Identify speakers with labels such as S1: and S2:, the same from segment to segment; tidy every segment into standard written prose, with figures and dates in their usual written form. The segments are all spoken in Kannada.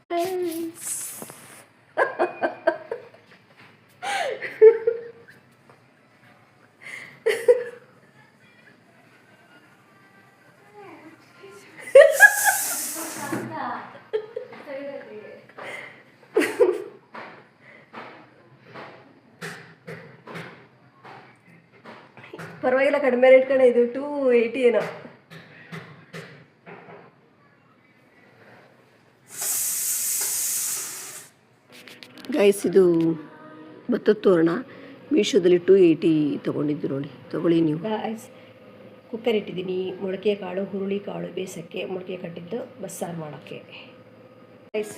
S1: ಫ್ರೆಂಡ್ಸ್, ಪರವಾಗಿಲ್ಲ, ಕಡಿಮೆ ರೇಟ್ ಕಡೆ ಇದು 280 ಏನೋ. ಗೈಸ್, ಇದು ಭತ್ತದ ತೋರಣ ಮೀಶೋದಲ್ಲಿ 280 ತೊಗೊಂಡಿದ್ದು ನೋಡಿ, ತೊಗೊಳ್ಳಿ ನೀವು. ಗೈಸ್, ಕುಕ್ಕರ್ ಇಟ್ಟಿದ್ದೀನಿ, ಮೊಳಕೆ ಕಾಳು ಹುರುಳಿ ಕಾಳು ಬೇಯಿಸೋಕ್ಕೆ, ಮೊಳಕೆ ಕಟ್ಟಿದ್ದು ಬಸ್ಸಾರು ಮಾಡೋಕ್ಕೆ. ಗೈಸ್,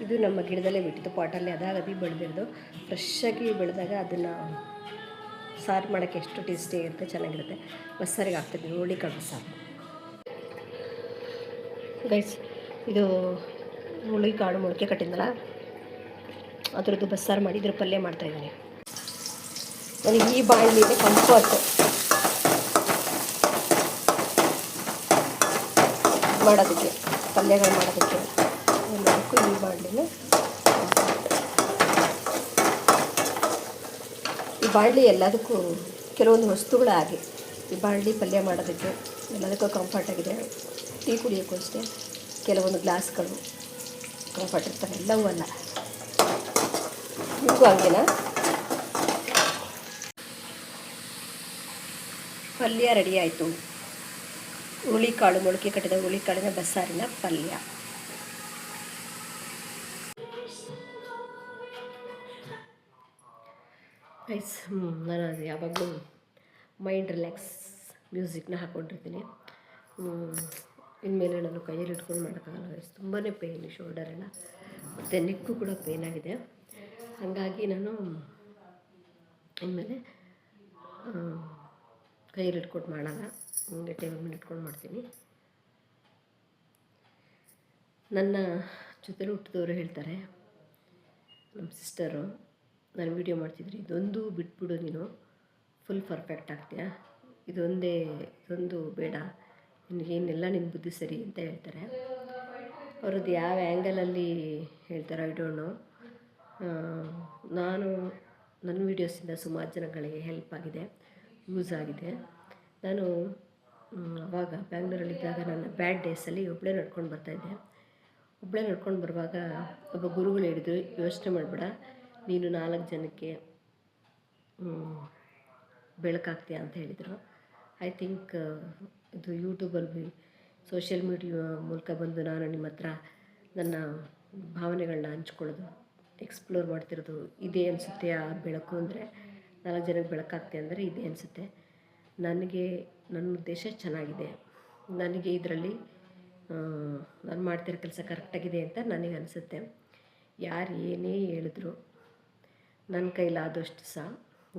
S1: ಇದು ನಮ್ಮ ಗಿಡದಲ್ಲೇ ಬಿಟ್ಟಿದ್ದು ಪಾಟಲ್ಲಿ ಅದಾಗದಿ ಬೆಳೆದಿರೋದು. ಫ್ರೆಶ್ಶಾಗಿ ಬೆಳೆದಾಗ ಅದನ್ನು ಸಾರು ಮಾಡೋಕ್ಕೆ ಎಷ್ಟು ಟೇಸ್ಟಿಯಾಗಿರುತ್ತೆ, ಚೆನ್ನಾಗಿರುತ್ತೆ. ಬಸ್ಸಾರಿಗೆ ಹಾಕ್ತಿದ್ದೀನಿ, ಹುರುಳಿ ಕಾಳು ಬಸ್ಸಾರು. ಗೈಸ್, ಇದು ಹುರುಳಿ ಕಾಳು ಮೊಳಕೆ ಕಟ್ಟಿದ್ನಲ್ಲ, ಅದರದ್ದು ಬಸ್ಸಾರು ಮಾಡಿ ಇದ್ರ ಪಲ್ಯ ಮಾಡ್ತಾಯಿದ್ದೀನಿ. ನನಗೆ ಈ ಬಾಣಲಿಗೆ ಕಂಫರ್ಟ್ ಮಾಡೋದಕ್ಕೆ, ಪಲ್ಯಗಳು ಮಾಡೋದಕ್ಕೆ ಎಲ್ಲದಕ್ಕೂ ಈ ಬಾಣಲಿನ. ಈ ಬಾಣಲಿ ಎಲ್ಲದಕ್ಕೂ ಕೆಲವೊಂದು ವಸ್ತುಗಳು ಹಾಗೆ. ಈ ಬಾಣಲಿ ಪಲ್ಯ ಮಾಡೋದಕ್ಕೆ ಎಲ್ಲದಕ್ಕೂ ಕಂಫರ್ಟ್ ಆಗಿದೆ. ಟೀ ಕುಡಿಯೋಕ್ಕೂ ಅಷ್ಟೇ ಕೆಲವೊಂದು ಗ್ಲಾಸ್ಗಳು ಕಂಫರ್ಟ್ ಇರ್ತವೆ, ಎಲ್ಲವೂ ಅಲ್ಲ. ನಿಮಗೂ ಹಂಗೇನಾ? ಪಲ್ಯ ರೆಡಿ ಆಯಿತು. ಹುರುಳಿಕಾಳು, ಮೊಳಕೆ ಕಟ್ಟಿದ ಹುರುಳಿಕಾಳಿನ ಬಸ್ಸಾರಿನ ಪಲ್ಯ. ಗೈಸ್, ನಾನು ಅದು ಯಾವಾಗಲೂ ಮೈಂಡ್ ರಿಲ್ಯಾಕ್ಸ್ ಮ್ಯೂಸಿಕ್ನ ಹಾಕ್ಕೊಂಡಿರ್ತೀನಿ. ಇನ್ಮೇಲೆ ನಾನು ಕೈಯಲ್ಲಿ ಇಟ್ಕೊಂಡು ಮಾಡೋಕ್ಕಾಗಲ್ಲ ಗೈಸ್, ತುಂಬಾ ಪೇಯ್ನ್, ಶೋಲ್ಡರೆಲ್ಲ ಮತ್ತು ನೆಕ್ಕು ಕೂಡ ಪೇಯ್ನ್ ಆಗಿದೆ. ಹಾಗಾಗಿ ನಾನು ಇನ್ಮೇಲೆ ಕೈಯಲ್ಲಿ ಇಟ್ಕೊಂಡು ಮಾಡಲ್ಲ, ಹಂಗೆ ಟೇಬಲ್ ಮೇಲೆ ಇಟ್ಕೊಂಡು ಮಾಡ್ತೀನಿ. ನನ್ನ ಜೊತೆಲಿ ಹುಟ್ಟಿದವರು ಹೇಳ್ತಾರೆ, ನಮ್ಮ ಸಿಸ್ಟರು, ನಾನು ವೀಡಿಯೋ ಮಾಡ್ತಿದ್ರಿ, ಇದೊಂದು ಬಿಟ್ಬಿಡು ನೀನು ಫುಲ್ ಪರ್ಫೆಕ್ಟ್ ಆಗ್ತೀಯಾ, ಇದೊಂದು ಬೇಡ, ನಿನಗೇನೆಲ್ಲ ನಿನ್ನ ಬುದ್ಧಿ ಸರಿ ಅಂತ ಹೇಳ್ತಾರೆ. ಅವ್ರದ್ದು ಯಾವ ಆ್ಯಂಗಲಲ್ಲಿ ಹೇಳ್ತಾರೆ ಐ ಡೋಂಟ್ ನೋ. ನನ್ನ ವೀಡಿಯೋಸಿಂದ ಸುಮಾರು ಜನಗಳಿಗೆ ಹೆಲ್ಪ್ ಆಗಿದೆ, ಯೂಸ್ ಆಗಿದೆ. ನಾನು ಆವಾಗ ಬ್ಯಾಂಗ್ಳೂರಲ್ಲಿದ್ದಾಗ ನನ್ನ ಬ್ಯಾಡ್ ಡೇಸಲ್ಲಿ ಒಬ್ಬಳೇ ನಡ್ಕೊಂಡು ಬರ್ತಾಯಿದ್ದೆ. ಒಬ್ಬಳೇ ನಡ್ಕೊಂಡು ಬರುವಾಗ ಒಬ್ಬ ಗುರುಗಳು ಹೇಳಿದ್ರು, ಯೋಚನೆ ಮಾಡಬೇಡ, ನೀನು 4 ಜನಕ್ಕೆ ಬೆಳಕಾಗ್ತೀಯ ಅಂತ ಹೇಳಿದರು. ಐ ಥಿಂಕ್ ಇದು ಯೂಟ್ಯೂಬಲ್ಲಿ ಸೋಷಿಯಲ್ ಮೀಡಿಯಾ ಮೂಲಕ ಬಂದು ನಾನು ನಿಮ್ಮ ಹತ್ರ ನನ್ನ ಭಾವನೆಗಳನ್ನ ಹಂಚ್ಕೊಳ್ಳೋದು, ಎಕ್ಸ್ಪ್ಲೋರ್ ಮಾಡ್ತಿರೋದು ಇದೇ ಅನಿಸುತ್ತೆ. ಆ ಬೆಳಕು ಅಂದರೆ 4 ಜನಕ್ಕೆ ಬೆಳಕಾಗ್ತೆ ಅಂದರೆ ಇದೇ ಅನಿಸುತ್ತೆ. ನನಗೆ ನನ್ನ ಉದ್ದೇಶ ಚೆನ್ನಾಗಿದೆ, ನನಗೆ ಇದರಲ್ಲಿ ನಾನು ಮಾಡ್ತಿರೋ ಕೆಲಸ ಕರೆಕ್ಟಾಗಿದೆ ಅಂತ ನನಗೆ ಅನಿಸುತ್ತೆ. ಯಾರು ಏನೇ ಹೇಳಿದ್ರು ನನ್ನ ಕೈಲಾದಷ್ಟು ಸಹ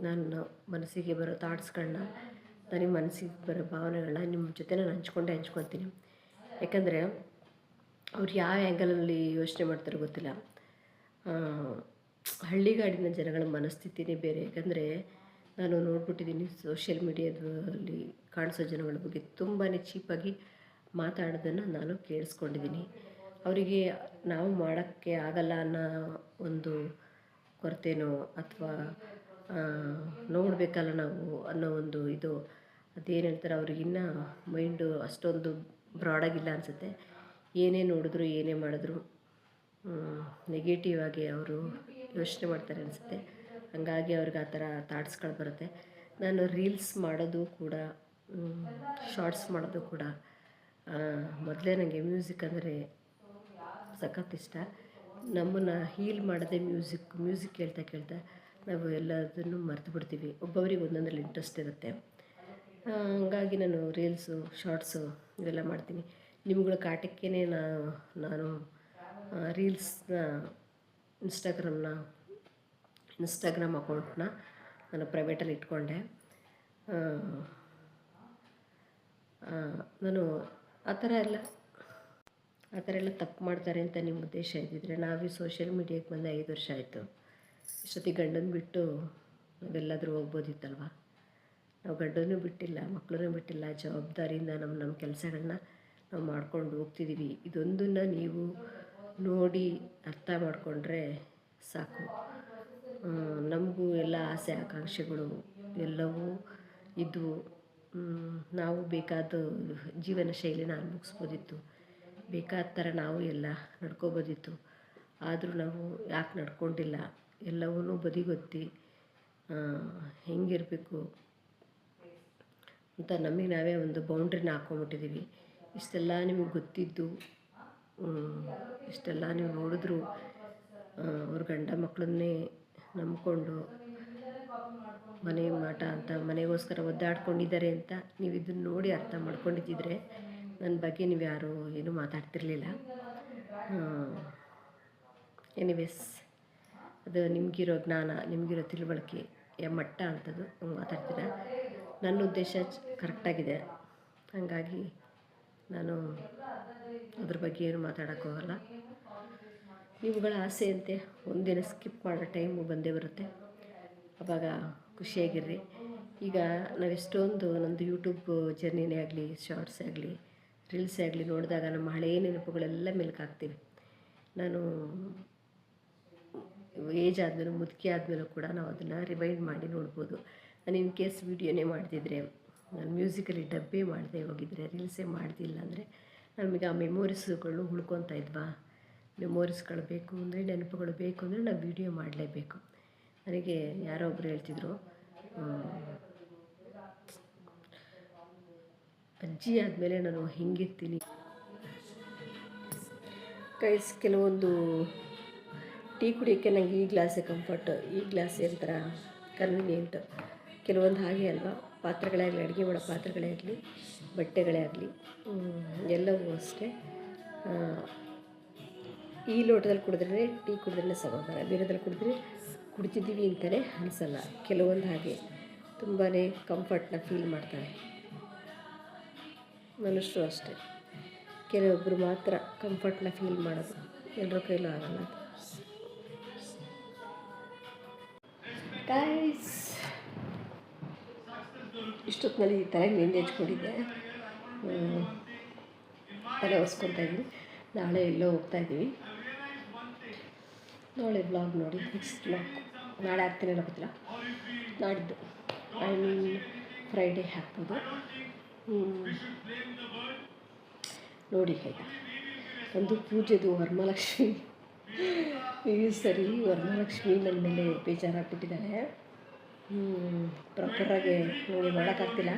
S1: ನಾನು ಮನಸ್ಸಿಗೆ ಬರೋ ಥಾಟ್ಸ್ಗಳನ್ನ, ನನಗೆ ಮನಸ್ಸಿಗೆ ಬರೋ ಭಾವನೆಗಳನ್ನ ನಿಮ್ಮ ಜೊತೆ ನಾನು ಹಂಚ್ಕೊತೀನಿ. ಯಾಕಂದರೆ ಅವ್ರು ಯಾವ ಆ್ಯಂಗಲಲ್ಲಿ ಯೋಚನೆ ಮಾಡ್ತಾರೋ ಗೊತ್ತಿಲ್ಲ. ಹಳ್ಳಿಗಾಡಿನ ಜನಗಳ ಮನಸ್ಥಿತಿನೇ ಬೇರೆ. ಯಾಕಂದರೆ ನಾನು ನೋಡ್ಬಿಟ್ಟಿದ್ದೀನಿ, ಸೋಷಿಯಲ್ ಮೀಡಿಯಾದಲ್ಲಿ ಕಾಣಿಸೋ ಜನಗಳ ಬಗ್ಗೆ ತುಂಬಾ ಚೀಪಾಗಿ ಮಾತಾಡೋದನ್ನು ನಾನು ಕೇಳಿಸ್ಕೊಂಡಿದ್ದೀನಿ. ಅವರಿಗೆ ನಾವು ಮಾಡೋಕ್ಕೆ ಆಗಲ್ಲ ಅನ್ನೋ ಒಂದು ಕೊರತೆನೋ ಅಥವಾ ನೋಡಬೇಕಲ್ಲ ನಾವು ಅನ್ನೋ ಒಂದು ಇದು, ಅದೇನು ಹೇಳ್ತಾರೆ, ಅವ್ರಿಗಿನ್ನ ಮೈಂಡು ಅಷ್ಟೊಂದು ಬ್ರಾಡಾಗಿಲ್ಲ ಅನಿಸುತ್ತೆ. ಏನೇ ನೋಡಿದ್ರು ಏನೇ ಮಾಡಿದ್ರು ನೆಗೆಟಿವ್ ಆಗಿ ಅವರು ಯೋಚನೆ ಮಾಡ್ತಾರೆ ಅನಿಸುತ್ತೆ. ಹಾಗಾಗಿ ಅವ್ರಿಗೆ ಆ ಥರ ಥಾಟ್ಸ್ಗಳು ಬರುತ್ತೆ. ನಾನು ರೀಲ್ಸ್ ಮಾಡೋದು ಕೂಡ, ಶಾರ್ಟ್ಸ್ ಮಾಡೋದು ಕೂಡ, ಮೊದಲೇ ನನಗೆ ಮ್ಯೂಸಿಕ್ ಅಂದರೆ ಸಖತ್ ಇಷ್ಟ. ನಮ್ಮನ್ನು ಹೀಲ್ ಮಾಡೋದೇ ಮ್ಯೂಸಿಕ್ ಕೇಳ್ತಾ ನಾವು ಎಲ್ಲದನ್ನು ಮರೆತು ಬಿಡ್ತೀವಿ. ಒಬ್ಬೊಬ್ರಿಗೆ ಒಂದೊಂದರಲ್ಲಿ ಇಂಟ್ರೆಸ್ಟ್ ಇರುತ್ತೆ. ಹಂಗಾಗಿ ನಾನು ರೀಲ್ಸು, ಶಾರ್ಟ್ಸು ಇವೆಲ್ಲ ಮಾಡ್ತೀನಿ. ನಿಮ್ಗಳ ಕಾಟಕ್ಕೇ ನಾನು ರೀಲ್ಸ್ನ ಇನ್ಸ್ಟಾಗ್ರಾಮ್ ಅಕೌಂಟ್ನ ನಾನು ಪ್ರೈವೇಟಲ್ಲಿ ಇಟ್ಕೊಂಡೆ. ನಾನು ಆ ಥರ ಎಲ್ಲ ತಪ್ಪು ಮಾಡ್ತಾರೆ ಅಂತ ನಿಮ್ಮ ಉದ್ದೇಶ ಇದ್ದಿದ್ರೆ, ನಾವು ಸೋಷಿಯಲ್ ಮೀಡಿಯಾಕ್ಕೆ ಬಂದು 5 ವರ್ಷ ಆಯಿತು. ಇಷ್ಟೊತ್ತಿಗೆ ಗಂಡನ ಬಿಟ್ಟು ನಾವೆಲ್ಲಾದರೂ ಹೋಗ್ಬೋದಿತ್ತಲ್ವ. ನಾವು ಗಂಡನೂ ಬಿಟ್ಟಿಲ್ಲ, ಮಕ್ಕಳನ್ನೂ ಬಿಟ್ಟಿಲ್ಲ, ಜವಾಬ್ದಾರಿಯಿಂದ ನಮ್ಮ ಕೆಲಸಗಳನ್ನ ನಾವು ಮಾಡ್ಕೊಂಡು ಹೋಗ್ತಿದ್ದೀವಿ. ಇದೊಂದನ್ನು ನೀವು ನೋಡಿ ಅರ್ಥ ಮಾಡಿಕೊಂಡ್ರೆ ಸಾಕು. ನಮಗೂ ಎಲ್ಲ ಆಸೆ ಆಕಾಂಕ್ಷೆಗಳು ಎಲ್ಲವೂ ಇದ್ವು. ನಾವು ಬೇಕಾದ ಜೀವನ ಶೈಲಿನ ಅನುಭವಿಸ್ಬೋದಿತ್ತು, ಬೇಕಾದ ಥರ ನಾವು ಎಲ್ಲ ನಡ್ಕೊಬೋದಿತ್ತು. ಆದರೂ ನಾವು ಯಾಕೆ ನಡ್ಕೊಂಡಿಲ್ಲ, ಎಲ್ಲವನ್ನೂ ಬದಿಗೊತ್ತಿ ಹೆಂಗಿರಬೇಕು ಅಂತ ನಮಗೆ ನಾವೇ ಒಂದು ಬೌಂಡ್ರಿನ ಹಾಕ್ಕೊಂಬಿಟ್ಟಿದ್ದೀವಿ. ಇಷ್ಟೆಲ್ಲ ನಿಮಗೆ ಗೊತ್ತಿದ್ದು, ಇಷ್ಟೆಲ್ಲ ನೀವು ನೋಡಿದ್ರು ಅವ್ರ ಗಂಡ ಮಕ್ಕಳನ್ನೇ ನಂಬಿಕೊಂಡು ಮನೆ ಮಾಟ ಅಂತ ಮನೆಗೋಸ್ಕರ ಒದ್ದಾಡ್ಕೊಂಡಿದ್ದಾರೆ ಅಂತ ನೀವು ಇದನ್ನು ನೋಡಿ ಅರ್ಥ ಮಾಡ್ಕೊಂಡಿದ್ದಿದ್ರೆ ನನ್ನ ಬಗ್ಗೆ ನೀವು ಯಾರೂ ಏನೂ ಮಾತಾಡ್ತಿರ್ಲಿಲ್ಲ. ಎನಿವೇಸ್, ಅದು ನಿಮಗಿರೋ ಜ್ಞಾನ, ನಿಮಗಿರೋ ತಿಳುವಳಿಕೆ ಮಟ್ಟ ಅಂಥದ್ದು ಮಾತಾಡ್ತೀರ. ನನ್ನ ಉದ್ದೇಶ ಕರೆಕ್ಟಾಗಿದೆ, ಹಾಗಾಗಿ ನಾನು ಅದ್ರ ಬಗ್ಗೆ ಏನು ಮಾತಾಡೋಕ್ಕೋಗಲ್ಲ. ಇವುಗಳ ಆಸೆಯಂತೆ ಒಂದಿನ ಸ್ಕಿಪ್ ಮಾಡೋ ಟೈಮು ಬಂದೇ ಬರುತ್ತೆ, ಆವಾಗ ಖುಷಿಯಾಗಿರ್ರಿ. ಈಗ ನಾವೆಷ್ಟೊಂದು ನಮ್ಮದು ಯೂಟ್ಯೂಬ್ ಜರ್ನಿನೇ ಆಗಲಿ, ಶಾರ್ಟ್ಸೇ ಆಗಲಿ, ರೀಲ್ಸೇ ಆಗಲಿ ನೋಡಿದಾಗ ನಮ್ಮ ಹಳೆಯ ನೆನಪುಗಳೆಲ್ಲ ಮೆಲುಕಾಗ್ತೀವಿ. ನಾನು ಏಜ್ ಆದಮೇಲೆ, ಮುದುಕಿ ಆದಮೇಲೂ ಕೂಡ ನಾವು ಅದನ್ನು ರಿವೈಂಡ್ ಮಾಡಿ ನೋಡ್ಬೋದು. ನಾನು ಇನ್ ಕೇಸ್ ವೀಡಿಯೋನೇ ಮಾಡ್ತಿದ್ರೆ, ನಾನು ಮ್ಯೂಸಿಕಲಿ ಡಬ್ಬೇ ಮಾಡದೆ ಹೋಗಿದ್ರೆ, ರೀಲ್ಸೇ ಮಾಡ್ದಿಲ್ಲ ಅಂದರೆ ನಮಗೆ ಆ ಮೆಮೊರೀಸ್ಗಳು ಉಳ್ಕೊತಾ ಇದ್ವಾ. ಮೆಮೊರೀಸ್ಗಳು ಬೇಕು ಅಂದರೆ, ನೆನಪುಗಳು ಬೇಕು ಅಂದರೆ ನಾವು ವೀಡಿಯೋ ಮಾಡಲೇಬೇಕು. ನನಗೆ ಯಾರೋ ಒಬ್ಬರು ಹೇಳ್ತಿದ್ರು, ಅಜ್ಜಿ ಆದಮೇಲೆ ನಾನು ಹೆಂಗಿರ್ತೀನಿ ಗೈಸ್. ಕೆಲವೊಂದು ಟೀ ಕುಡಿಯೋಕ್ಕೆ ನನಗೆ ಈ ಗ್ಲಾಸೇ ಕಂಫರ್ಟ್, ಈ ಗ್ಲಾಸೇ ಒಂಥರ ಕನ್ವೀನಿಯೆಂಟ್. ಕೆಲವೊಂದು ಹಾಗೆ ಅಲ್ವಾ, ಪಾತ್ರೆಗಳೇ ಆಗಲಿ, ಅಡುಗೆ ಮಾಡೋ ಪಾತ್ರೆಗಳೇ ಆಗಲಿ, ಬಟ್ಟೆಗಳೇ ಆಗಲಿ, ಎಲ್ಲವೂ ಅಷ್ಟೇ. ಈ ಲೋಟದಲ್ಲಿ ಕುಡಿದ್ರೆ ಟೀ ಕುಡಿದ್ರೆ ಸಮಾಧಾನ, ಬೇರೆದಲ್ಲಿ ಕುಡಿದ್ರೆ ಕುಡಿತಿದ್ದೀವಿ ಅಂತಲೇ ಅನಿಸಲ್ಲ. ಕೆಲವೊಂದು ಹಾಗೆ ತುಂಬಾ ಕಂಫರ್ಟ್ನ ಫೀಲ್ ಮಾಡ್ತಾರೆ. ಮನುಷ್ಯರು ಅಷ್ಟೇ, ಕೆಲವೊಬ್ಬರು ಮಾತ್ರ ಕಂಫರ್ಟ್ನ ಫೀಲ್ ಮಾಡೋದು, ಎಲ್ಲರ ಕೈಲೂ ಆಗಲ್ಲ. ಗೈಸ್, ಇಷ್ಟೊತ್ತಿನಲ್ಲಿ ತಲೆಗೆ ನೆಂದು ಹೆಚ್ಕೊಂಡಿದ್ದೆ, ತಲೆ ಒರೆಸ್ಕೊತಾ ಇದ್ದೀನಿ. ನಾಳೆ ಎಲ್ಲೋ ಹೋಗ್ತಾಯಿದ್ದೀವಿ. ನಾಳೆ ಬ್ಲಾಗ್ ನೋಡಿ, ನೆಕ್ಸ್ಟ್ ಬ್ಲಾಗ್ ನಾಳೆ ಆಗ್ತೀನಲ್ಲ ಗೊತ್ತಿಲ್ಲ, ನಾಡಿದ್ದು ಐ ಮೀನ್ ಫ್ರೈಡೇ ಹಾಕ್ಬೋದು. ನೋಡಿ ಆಯಿತಾ. ಒಂದು ಪೂಜೆದು ವರಮಹಾಲಕ್ಷ್ಮಿ, ಈ ಸರಿ ವರಮಹಾಲಕ್ಷ್ಮಿ ನನ್ನ ಮೇಲೆ ಬೇಜಾರಾಗ್ಬಿಟ್ಟಿದ್ದಾಳೆ. ಪ್ರಾಪರಾಗಿ ನನಗೆ ಮಾಡೋಕ್ಕಾಗ್ತಿಲ್ಲ.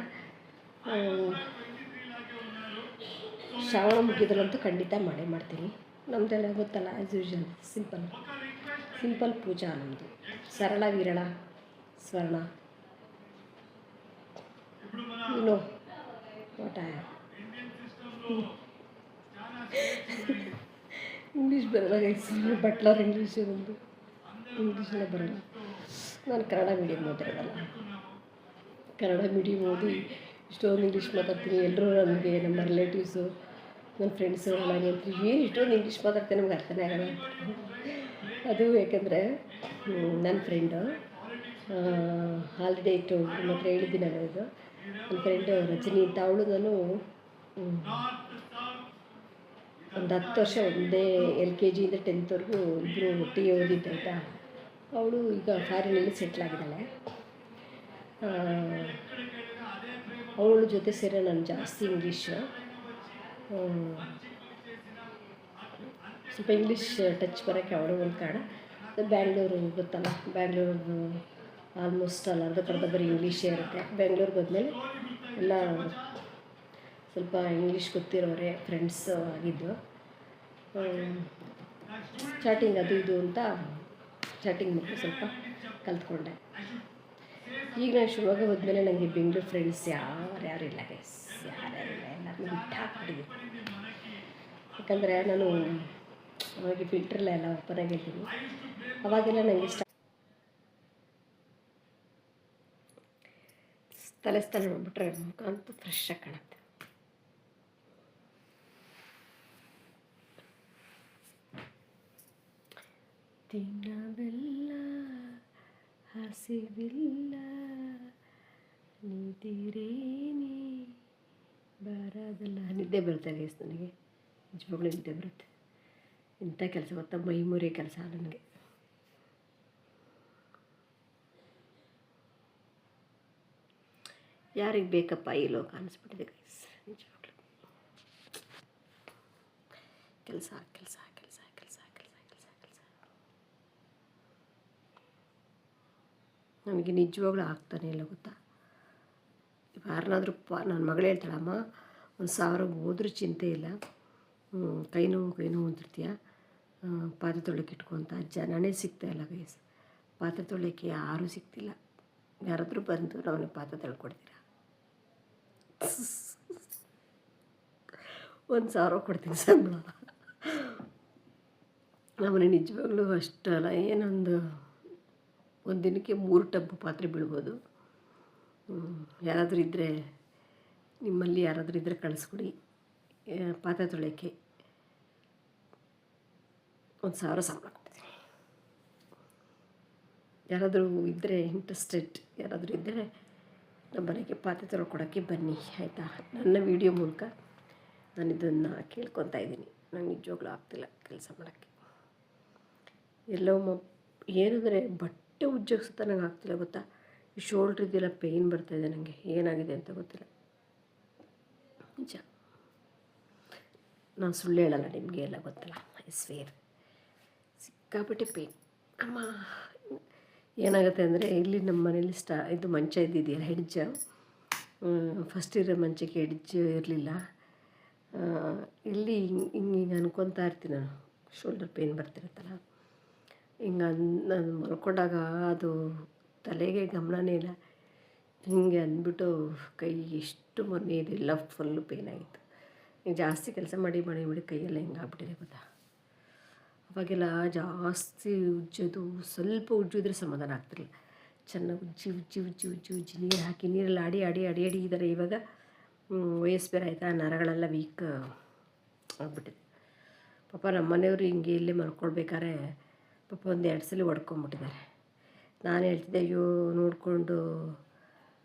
S1: ಶ್ರಾವಣ ಮುಗಿದ್ರಂತೂ ಖಂಡಿತ ಮಾಡೇ ಮಾಡ್ತೀನಿ. ನಮ್ಮದೆಲ್ಲ ಗೊತ್ತಲ್ಲ, ಆ್ಯಸ್ ಯೂಶುವಲ್ ಸಿಂಪಲ್ ಪೂಜಾ ನಮ್ಮದು. ಸರಳ ವಿರಳ ಸ್ವರ್ಣ, ನೋ ವಾಟ್ ಐ ಇಂಗ್ಲೀಷ್ ಬರಲ್ಲ ಗೈಸ್, ಬಟ್ಲರ್ ಇಂಗ್ಲೀಷು ಒಂದು ಇಂಗ್ಲೀಷೆಲ್ಲ ಬರೋಲ್ಲ. ನಾನು ಕನ್ನಡ ಮೀಡಿಯಮ್ ಓದಿರೋದಲ್ಲ, ಕನ್ನಡ ಮೀಡಿಯಮ್ ಓದಿ ಇಷ್ಟೊಂದು ಇಂಗ್ಲೀಷ್ ಮಾತಾಡ್ತೀನಿ. ಎಲ್ಲರೂ ನನಗೆ, ನಮ್ಮ ರಿಲೇಟಿವ್ಸು, ನನ್ನ ಫ್ರೆಂಡ್ಸು ಎಲ್ಲ ಹೇಳ್ತೀವಿ, ಏನು ಇಷ್ಟೊಂದು ಇಂಗ್ಲೀಷ್ ಮಾತಾಡ್ತೀನಿ, ನಮ್ಗೆ ಅರ್ಥನೇ ಆಗಲ್ಲ. ಅದು ಯಾಕೆಂದರೆ ನನ್ನ ಫ್ರೆಂಡು ಹಾಲಿಡೇ ಇಟ್ಟು ನಮ್ಮ ಹತ್ರ ಹೇಳಿದ್ದೀನಿ ನಾನು. ಇದು ನನ್ನ ಫ್ರೆಂಡು ರಜನಿ ಅಂತ, ಅವಳು ನಾನು ಒಂದು 10 ವರ್ಷ ಒಂದೇ LKG ಇಂದ 10th ಇಬ್ಬರು ಒಟ್ಟಿಗೆ ಓದಿದ್ದಾಯ್ತಾ. ಅವಳು ಈಗ ಫಾರಿನಲ್ಲಿ ಸೆಟ್ಲಾಗಿದ್ದಾಳೆ. ಅವಳ ಜೊತೆ ಸೇರಿ ನಾನು ಜಾಸ್ತಿ ಇಂಗ್ಲೀಷು, ಸ್ವಲ್ಪ ಇಂಗ್ಲೀಷ್ ಟಚ್ ಬರೋಕ್ಕೆ ಅವಳು ಒಂದು ಕಾರಣ. ಬ್ಯಾಂಗ್ಳೂರು ಗೊತ್ತಲ್ಲ, ಬ್ಯಾಂಗ್ಳೂರು ಆಲ್ಮೋಸ್ಟ್ ಅರ್ಧ ಬರೀ ಇಂಗ್ಲೀಷೇ ಇರುತ್ತೆ. ಬೆಂಗ್ಳೂರಿಗೆ ಹೋದ್ಮೇಲೆ ಎಲ್ಲ ಸ್ವಲ್ಪ ಇಂಗ್ಲೀಷ್ ಗೊತ್ತಿರೋರೆ ಫ್ರೆಂಡ್ಸ್ ಆಗಿದ್ದು. ಚಾಟಿಂಗ್ ಅದು ಇದು ಅಂತ ಚಾಟಿಂಗ್ ಮಾಡಿ ಸ್ವಲ್ಪ ಕಲ್ತ್ಕೊಂಡೆ. ಈಗ ನಾನು ಶಿವಮೊಗ್ಗ ಹೋದ್ಮೇಲೆ ನನಗೆ ಬೆಂಗಳೂರು ಫ್ರೆಂಡ್ಸ್ ಯಾರು ಇಲ್ಲ ಗೈಸ್, ಯಾರ್ಯಾರಿಲ್ಲ, ಎಲ್ಲರನ್ನೂ ಬಿಟ್ಟು ಹಾಕ್ಬಿಟ್ಟಿದ್ದೀನಿ. ಯಾಕಂದರೆ ನಾನು ಅವಾಗ ಫಿಲ್ಟ್ರಲ್ಲ ಎಲ್ಲ ಓಪನಾಗಿ ಹೇಳ್ತೀನಿ. ಅವಾಗೆಲ್ಲ ನನಗೆ ತಲೆ ಸ್ನಾನ ಮಾಡಿಬಿಟ್ರೆ ಮುಖ ಅಂತೂ ಫ್ರೆಶ್ ಆಗಿ ಕಾಣುತ್ತೆ. ದಿನವೆಲ್ಲ ಹಸಿವಿಲ್ಲ, ನಿಂತಿರೇನೆ ಬರೋದಲ್ಲ. ನಿದ್ದೆ ಬರುತ್ತೆ ಗೈಸ್, ನನಗೆ ನಿಜವಾಗ್ಲೂ ನಿದ್ದೆ ಬರುತ್ತೆ. ಇಂಥ ಕೆಲಸ ಗೊತ್ತಾ, ಮೈ ಮುರಿ ಕೆಲಸ ನನಗೆ. ಯಾರಿಗೆ ಬೇಕಪ್ಪ ಈ ಲೋಕ ಅನಿಸ್ಬಿಟ್ಟಿದೆ ಗೈಸ್, ನಿಜವಾಗ್ಲೂ. ಕೆಲಸ ಕೆಲಸ ಕೆಲಸ ಕೆಲಸ ಕೆಲಸ ಕೆಲಸ ಕೆಲಸ ನನಗೆ ನಿಜವಾಗ್ಲೂ ಆಗ್ತಾನೆ ಇಲ್ಲ ಗೊತ್ತಾ. ಯಾರನ್ನಾದ್ರೂ ನನ್ನ ಮಗಳು ಹೇಳ್ತಾಳಮ್ಮ, 1,000 ಹೋದ್ರೂ ಚಿಂತೆ ಇಲ್ಲ, ಕೈ ನೋವು ಅಂತಿರ್ತೀಯ, ಪಾತ್ರೆ ತೊಳೆಯೋಕೆ ಇಟ್ಕೊಂತ. ಜನನೇ ಸಿಗ್ತಾಯಿಲ್ಲ ಗೈಸ್, ಪಾತ್ರೆ ತೊಳೆಯೋಕ್ಕೆ ಯಾರೂ ಸಿಗ್ತಿಲ್ಲ. ಯಾರಾದರೂ ಬಂದು ನಮ್ಮನೆ ಪಾತ್ರೆ ತೊಳ್ಕೊಡ್ತೀರಾ? 1,000 ಕೊಡ್ತೀನಿ ಸಂಬಳ. ನಮ್ಮನೆ ನಿಜವಾಗ್ಲೂ ಅಷ್ಟಲ್ಲ, ಒಂದು ದಿನಕ್ಕೆ 3 ಟಬ್ ಪಾತ್ರೆ ಬೀಳ್ಬೋದು. ಯಾರಾದರೂ ಇದ್ದರೆ, ನಿಮ್ಮಲ್ಲಿ ಯಾರಾದರೂ ಇದ್ದರೆ ಕಳಿಸ್ಕೊಡಿ, ಪಾತ್ರೆ ತೊಳೆಯೋಕ್ಕೆ 1,000 ಸಂಬಳ ಕೊಡ್ತೀನಿ. ಯಾರಾದರೂ ಇದ್ದರೆ ಇಂಟ್ರೆಸ್ಟೆಡ್, ಯಾರಾದರೂ ಇದ್ದರೆ ನಮ್ಮ ಮನೆಗೆ ಪಾತ್ರೆ ತೊಳ್ಕೊಡೋಕ್ಕೆ ಬನ್ನಿ, ಆಯಿತಾ? ನನ್ನ ವಿಡಿಯೋ ಮೂಲಕ ನಾನು ಇದನ್ನು ಕೇಳ್ಕೊತಾ ಇದ್ದೀನಿ. ನಂಗೆ ನಿಜವಾಗ್ಲೂ ಆಗ್ತಿಲ್ಲ ಕೆಲಸ ಮಾಡೋಕ್ಕೆ. ಎಲ್ಲೋ ಏನಂದರೆ ಬಟ್ಟೆ ಉಜ್ಜೋಗಿಸುತ್ತಾ ನಂಗೆ ಆಗ್ತಿಲ್ಲ ಗೊತ್ತಾ. ಈ ಶೋಲ್ಡ್ರ್ ಇದೆಲ್ಲ ಪೇಯ್ನ್ ಬರ್ತಾಯಿದೆ ನನಗೆ, ಏನಾಗಿದೆ ಅಂತ ಗೊತ್ತಿಲ್ಲ. ನಿಜ, ನಾನು ಸುಳ್ಳು ಹೇಳಲ್ಲ, ನಿಮಗೆ ಎಲ್ಲ ಗೊತ್ತಲ್ಲ. ಐ ಸ್ವೇರ್, ಸಿಕ್ಕಾಪಟ್ಟೆ ಪೇಯ್ನ್. ಅಮ್ಮ ಏನಾಗುತ್ತೆ ಅಂದರೆ, ಇಲ್ಲಿ ನಮ್ಮ ಮನೇಲಿ ಇದು ಮಂಚ ಇದ್ದಿದೆಯಲ್ಲ, ಹೆಡ್ಜ್, ಫಸ್ಟ್ ಇರೋ ಮಂಚಕ್ಕೆ ಹೆಡ್ಜ್ ಇರಲಿಲ್ಲ. ಇಲ್ಲಿ ಹಿಂಗೆ ಅನ್ಕೊತಾ ಇರ್ತೀನಿ ನಾನು, ಶೋಲ್ಡರ್ ಪೇಯ್ನ್ ಬರ್ತಿರುತ್ತಲ್ಲ, ಹಿಂಗೆ ನಾನು ಮಲ್ಕೊಂಡಾಗ ಅದು ತಲೆಗೆ ಗಮನನೇ ಇಲ್ಲ, ಹಿಂಗೆ ಅಂದ್ಬಿಟ್ಟು ಕೈ ಎಷ್ಟು ಮೊನ್ನೆ ಇದೆಲ್ಲ ಫುಲ್ಲು ಪೇಯ್ನ್ ಆಗಿತ್ತು. ಈಗ ಜಾಸ್ತಿ ಕೆಲಸ ಮಾಡಿ ಕೈಯೆಲ್ಲ ಹಿಂಗೆ ಆಗ್ಬಿಟ್ಟಿದೆ ಗೊತ್ತಾ. ಅವಾಗೆಲ್ಲ ಜಾಸ್ತಿ ಉಜ್ಜೋದು, ಸ್ವಲ್ಪ ಉಜ್ಜಿದ್ರೆ ಸಮಾಧಾನ ಆಗ್ತಿರಲಿಲ್ಲ. ಚೆನ್ನಾಗಿ ಉಜ್ಜಿ ನೀರು ಹಾಕಿ, ನೀರಲ್ಲಿ ಆಡಿ ಇದ್ದಾರೆ. ಇವಾಗ ವಯಸ್ಸು ಬೇರೆ ಆಯಿತಾ, ನರಗಳೆಲ್ಲ ವೀಕ್ ಆಗಿಬಿಟ್ಟಿದೆ. ಪಾಪ ನಮ್ಮ ಮನೆಯವರು ಹಿಂಗೆ ಇಲ್ಲೇ ಮಲ್ಕೊಳ್ಬೇಕಾದ್ರೆ ಪಾಪ 1-2 ಸಲ ಹೊಡ್ಕೊಂಬಿಟ್ಟಿದ್ದಾರೆ. ನಾನು ಹೇಳ್ತಿದ್ದೆ, ಅಯ್ಯೋ ನೋಡಿಕೊಂಡು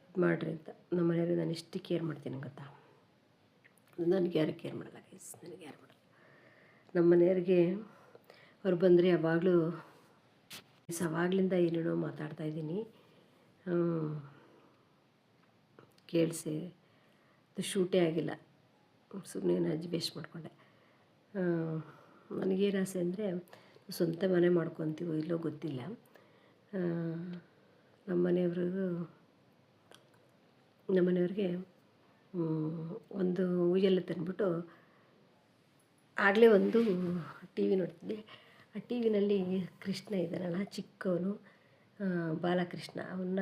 S1: ಇದು ಮಾಡಿರಿ ಅಂತ. ನಮ್ಮ ಮನೆಯವ್ರಿಗೆ ನಾನು ಎಷ್ಟು ಕೇರ್ ಮಾಡ್ತೀನಿ ಗೊತ್ತಾ. ನನಗೆ ಯಾರು ಕೇರ್ ಮಾಡಲ್ಲ ಗೈಸ್, ನನಗೆ ಯಾರು ಮಾಡಲ್ಲ. ನಮ್ಮ ಮನೆಯವ್ರಿಗೆ ಅವ್ರು ಬಂದರೆ ಅವಾಗಲಿಂದ ಏನೇನೋ ಮಾತಾಡ್ತಾಯಿದ್ದೀನಿ, ಕೇಳಿಸಿ. ಅದು ಶೂಟೇ ಆಗಿಲ್ಲ, ಸುಮ್ಮನೆ ನಾನು ವೇಸ್ಟ್ ಮಾಡಿಕೊಂಡೆ. ನನಗೇನು ಆಸೆ ಅಂದರೆ, ಸ್ವಂತ ಮನೆ ಮಾಡ್ಕೊತೀವೋ ಇಲ್ಲೋ ಗೊತ್ತಿಲ್ಲ. ನಮ್ಮ ಮನೆಯವ್ರಿಗೆ ಒಂದು ಉಯ್ಯಲ್ಲ ತಂದ್ಬಿಟ್ಟು, ಆಗಲೇ ಒಂದು ಟಿ ವಿ ನೋಡ್ತಿದ್ದೆ. ಆ ಟಿ ವಿನಲ್ಲಿ ಕೃಷ್ಣ ಇದ್ದಾನಲ್ಲ, ಚಿಕ್ಕವನು, ಬಾಲಕೃಷ್ಣ, ಅವನ್ನ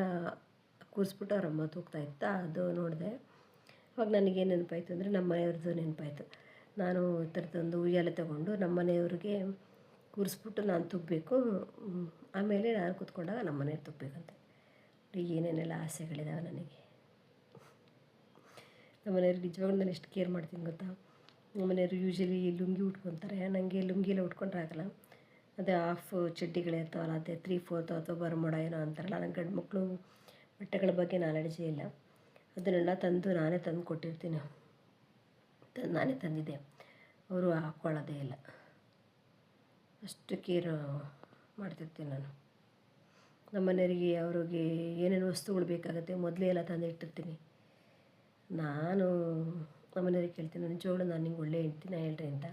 S1: ಕೂರಿಸ್ಬಿಟ್ಟು ಅವ್ರ ಅಮ್ಮ ತೂಗ್ತಾಯಿತ್ತ. ಅದು ನೋಡಿದೆ. ಅವಾಗ ನನಗೇನು ನೆನಪಾಯಿತು ಅಂದರೆ, ನಮ್ಮ ಮನೆಯವ್ರದ್ದು ನೆನಪಾಯಿತು. ನಾನು ಈ ಥರದ್ದೊಂದು ಉಯ್ಯಾಲೆ ತೊಗೊಂಡು ನಮ್ಮ ಮನೆಯವ್ರಿಗೆ ಕೂರಿಸ್ಬಿಟ್ಟು ನಾನು ತುಗ್ಬೇಕು, ಆಮೇಲೆ ನಾನು ಕೂತ್ಕೊಂಡಾಗ ನಮ್ಮ ಮನೆಯವ್ರು ತುಗ್ಬೇಕಂತೆ. ಏನೇನೆಲ್ಲ ಆಸೆಗಳಿದ್ದಾವೆ ನನಗೆ. ನಮ್ಮ ಮನೆಯವ್ರಿಗೆ ನಿಜವಾಗ್ಲೂ ನಾನು ಎಷ್ಟು ಕೇರ್ ಮಾಡ್ತೀನಿ ಗೊತ್ತಾ. ನಮ್ಮ ಮನೆಯವರು ಯೂಶ್ವಲಿ ಲುಂಗಿ ಉಟ್ಕೊತಾರೆ, ನನಗೆ ಲುಂಗಿ ಎಲ್ಲ ಉಟ್ಕೊಂಡ್ರೆ ಆಗಲ್ಲ. ಅದೇ ಹಾಫ್ ಚಡ್ಡಿಗಳಿರ್ತಾವಲ್ಲ, ಅದೇ 3/4 ಅಥವಾ ಬರ್ಮೋಡ ಏನೋ ಅಂತಾರಲ್ಲ. ನನ್ನ ಗಂಡು ಮಕ್ಕಳು ಬಟ್ಟೆಗಳ ಬಗ್ಗೆ ನಾಲೆಡ್ಜೇ ಇಲ್ಲ. ಅದನ್ನೆಲ್ಲ ನಾನೇ ತಂದು ಕೊಟ್ಟಿರ್ತೀನಿ, ನಾನೇ ತಂದಿದ್ದೆ. ಅವರು ಹಾಕ್ಕೊಳ್ಳೋದೇ ಇಲ್ಲ, ಅಷ್ಟು ಕೇರ್ ಮಾಡ್ತಿರ್ತೀನಿ ನಾನು. ನಮ್ಮ ಮನೆಯವರಿಗೆ ಅವ್ರಿಗೆ ಏನೇನು ವಸ್ತುಗಳು ಬೇಕಾಗುತ್ತೆ ಮೊದಲೇ ಎಲ್ಲ ತಂದು ಇಟ್ಟಿರ್ತೀನಿ. ನಾನು ನಮ್ಮ ಮನೆಯವ್ರಿಗೆ ಕೇಳ್ತೀನಿ, ನಿಜವಾಗ್ಲೂ ನಾನು ನಿಂಗೆ ಒಳ್ಳೆ ಹೆಂಡ್ತಿನ ಹೇಳ್ರಿ ಅಂತ.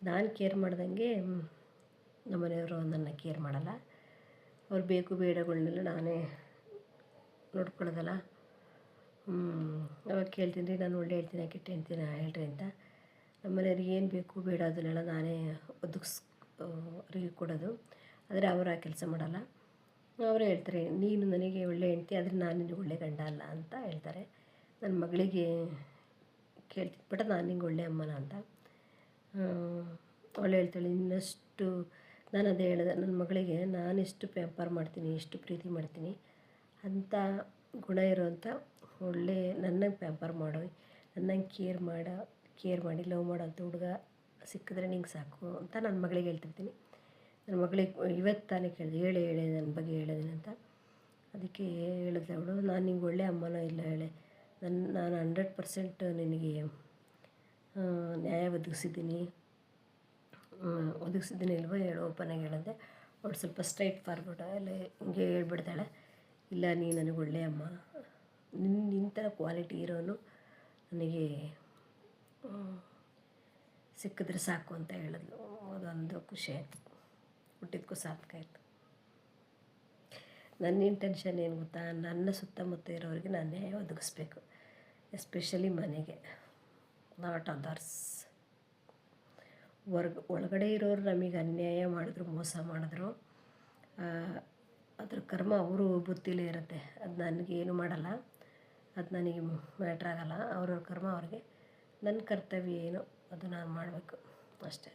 S1: ನಾನು ಕೇರ್ ಮಾಡ್ದಂಗೆ ನಮ್ಮ ಮನೆಯವರು ನನ್ನ ಕೇರ್ ಮಾಡಲ್ಲ. ಅವ್ರು ಬೇಕು ಬೇಡಗಳನ್ನೆಲ್ಲ ನಾನೇ ನೋಡ್ಕೊಳ್ಳೋದಲ್ಲ. ಅವಾಗ ಕೇಳ್ತೀನಿ ರೀ, ನಾನು ಒಳ್ಳೆ ಹೇಳ್ತೀನಿ ಕೆಟ್ಟ ಹೇಳ್ತೀನಿ ಹೇಳ್ರಿ ಅಂತ. ನಮ್ಮ ಮನೆಯವ್ರಿಗೆ ಏನು ಬೇಕು ಬೇಡ ಅದನ್ನೆಲ್ಲ ನಾನೇ ಅವ್ರಿಗೆ ಕೊಡೋದು. ಆದರೆ ಅವರು ಆ ಕೆಲಸ ಮಾಡಲ್ಲ. ಅವರೇ ಹೇಳ್ತಾರೆ, ನೀನು ನನಗೆ ಒಳ್ಳೆ ಹೆಂಡ್ತಿ, ಆದರೆ ನಾನು ನಿನಗೆ ಒಳ್ಳೆ ಗಂಡ ಅಲ್ಲ ಅಂತ ಹೇಳ್ತಾರೆ. ನನ್ನ ಮಗಳಿಗೆ ಕೇಳ್ತೀನಿ, ಬಟ್ ನಾನು ನಿಂಗೆ ಒಳ್ಳೆ ಅಮ್ಮನ ಅಂತ. ಅವಳು ಹೇಳ್ತಾಳೆ, ಇನ್ನಷ್ಟು ನಾನು ಅದೇ ಹೇಳಿದೆ ನನ್ನ ಮಗಳಿಗೆ, ನಾನೆಷ್ಟು ಪ್ಯಾಂಪರ್ ಮಾಡ್ತೀನಿ, ಎಷ್ಟು ಪ್ರೀತಿ ಮಾಡ್ತೀನಿ ಅಂಥ ಗುಣ ಇರೋವಂಥ ಒಳ್ಳೆ ನನ್ನಂಗೆ ಪ್ಯಾಂಪರ್ ಮಾಡೋ, ನನ್ನಂಗೆ ಕೇರ್ ಮಾಡಿ ಲವ್ ಮಾಡೋಂಥ ಹುಡುಗ ಸಿಕ್ಕಿದ್ರೆ ನಿಂಗೆ ಸಾಕು ಅಂತ ನನ್ನ ಮಗಳಿಗೆ ಹೇಳ್ತಿರ್ತೀನಿ. ನನ್ನ ಮಗಳಿಗೆ ಇವತ್ತು ತಾನೇ ಕೇಳಿದೆ, ಹೇಳೆ ನನ್ನ ಬಗ್ಗೆ ಹೇಳಿದ್ದೀನಿ ಅಂತ. ಅದಕ್ಕೆ ಹೇಳಿದ್ಲು ಅವಳು, ನಾನು ನಿಂಗೆ ಒಳ್ಳೆ ಅಮ್ಮನೋ ಇಲ್ಲ ಹೇಳೆ, ನಾನು 100% ನಿನಗೆ ನ್ಯಾಯ ಒದಗಿಸಿದ್ದೀನಿ, ಒದಗಿಸಿದ್ದೀನಿ ಇಲ್ವೋ ಹೇಳು ಓಪನಾಗಿ ಹೇಳಿದೆ. ಅವಳು ಸ್ವಲ್ಪ ಸ್ಟ್ರೈಟ್ ಫಾರ್ವರ್ಡ್ ಅಲ್ಲಿ ಹಿಂಗೆ ಹೇಳ್ಬಿಡ್ತಾಳೆ, ಇಲ್ಲ ನೀ ನನಗೆ ಒಳ್ಳೆ ಅಮ್ಮ, ನಿನ್ನ ಥರ ಕ್ವಾಲಿಟಿ ಇರೋನು ನನಗೆ ಸಿಕ್ಕಿದ್ರೆ ಸಾಕು ಅಂತ ಹೇಳಿದ್ಲು. ಅದೊಂದು ಖುಷಿ ಆಯಿತು, ಹುಟ್ಟಿದ್ದಕ್ಕೂ ಸಾರ್ಥಕ ಆಯಿತು. ನನ್ನ ಇಂಟೆನ್ಷನ್ ಏನು ಗೊತ್ತಾ, ನನ್ನ ಸುತ್ತಮುತ್ತ ಇರೋರಿಗೆ ನಾನು ನ್ಯಾಯ ಒದಗಿಸ್ಬೇಕು, ಎಸ್ಪೆಷಲಿ ಮನೆಗೆ, ನಾಟ್ ಅದರ್ಸ್. ಒಳಗಡೆ ಇರೋರು ನಮಗೆ ಅನ್ಯಾಯ ಮಾಡಿದ್ರು, ಮೋಸ ಮಾಡಿದ್ರು, ಅದ್ರ ಕರ್ಮ ಅವರು ಬುತ್ತಿಲೇ ಇರುತ್ತೆ. ಅದು ನನಗೇನು ಮಾಡಲ್ಲ, ಅದು ನನಗೆ ಮ್ಯಾಟ್ರ್ ಆಗಲ್ಲ. ಅವ್ರವ್ರ ಕರ್ಮ ಅವ್ರಿಗೆ. ನನ್ನ ಕರ್ತವ್ಯ ಏನು ಅದು ನಾನು ಮಾಡಬೇಕು ಅಷ್ಟೇ.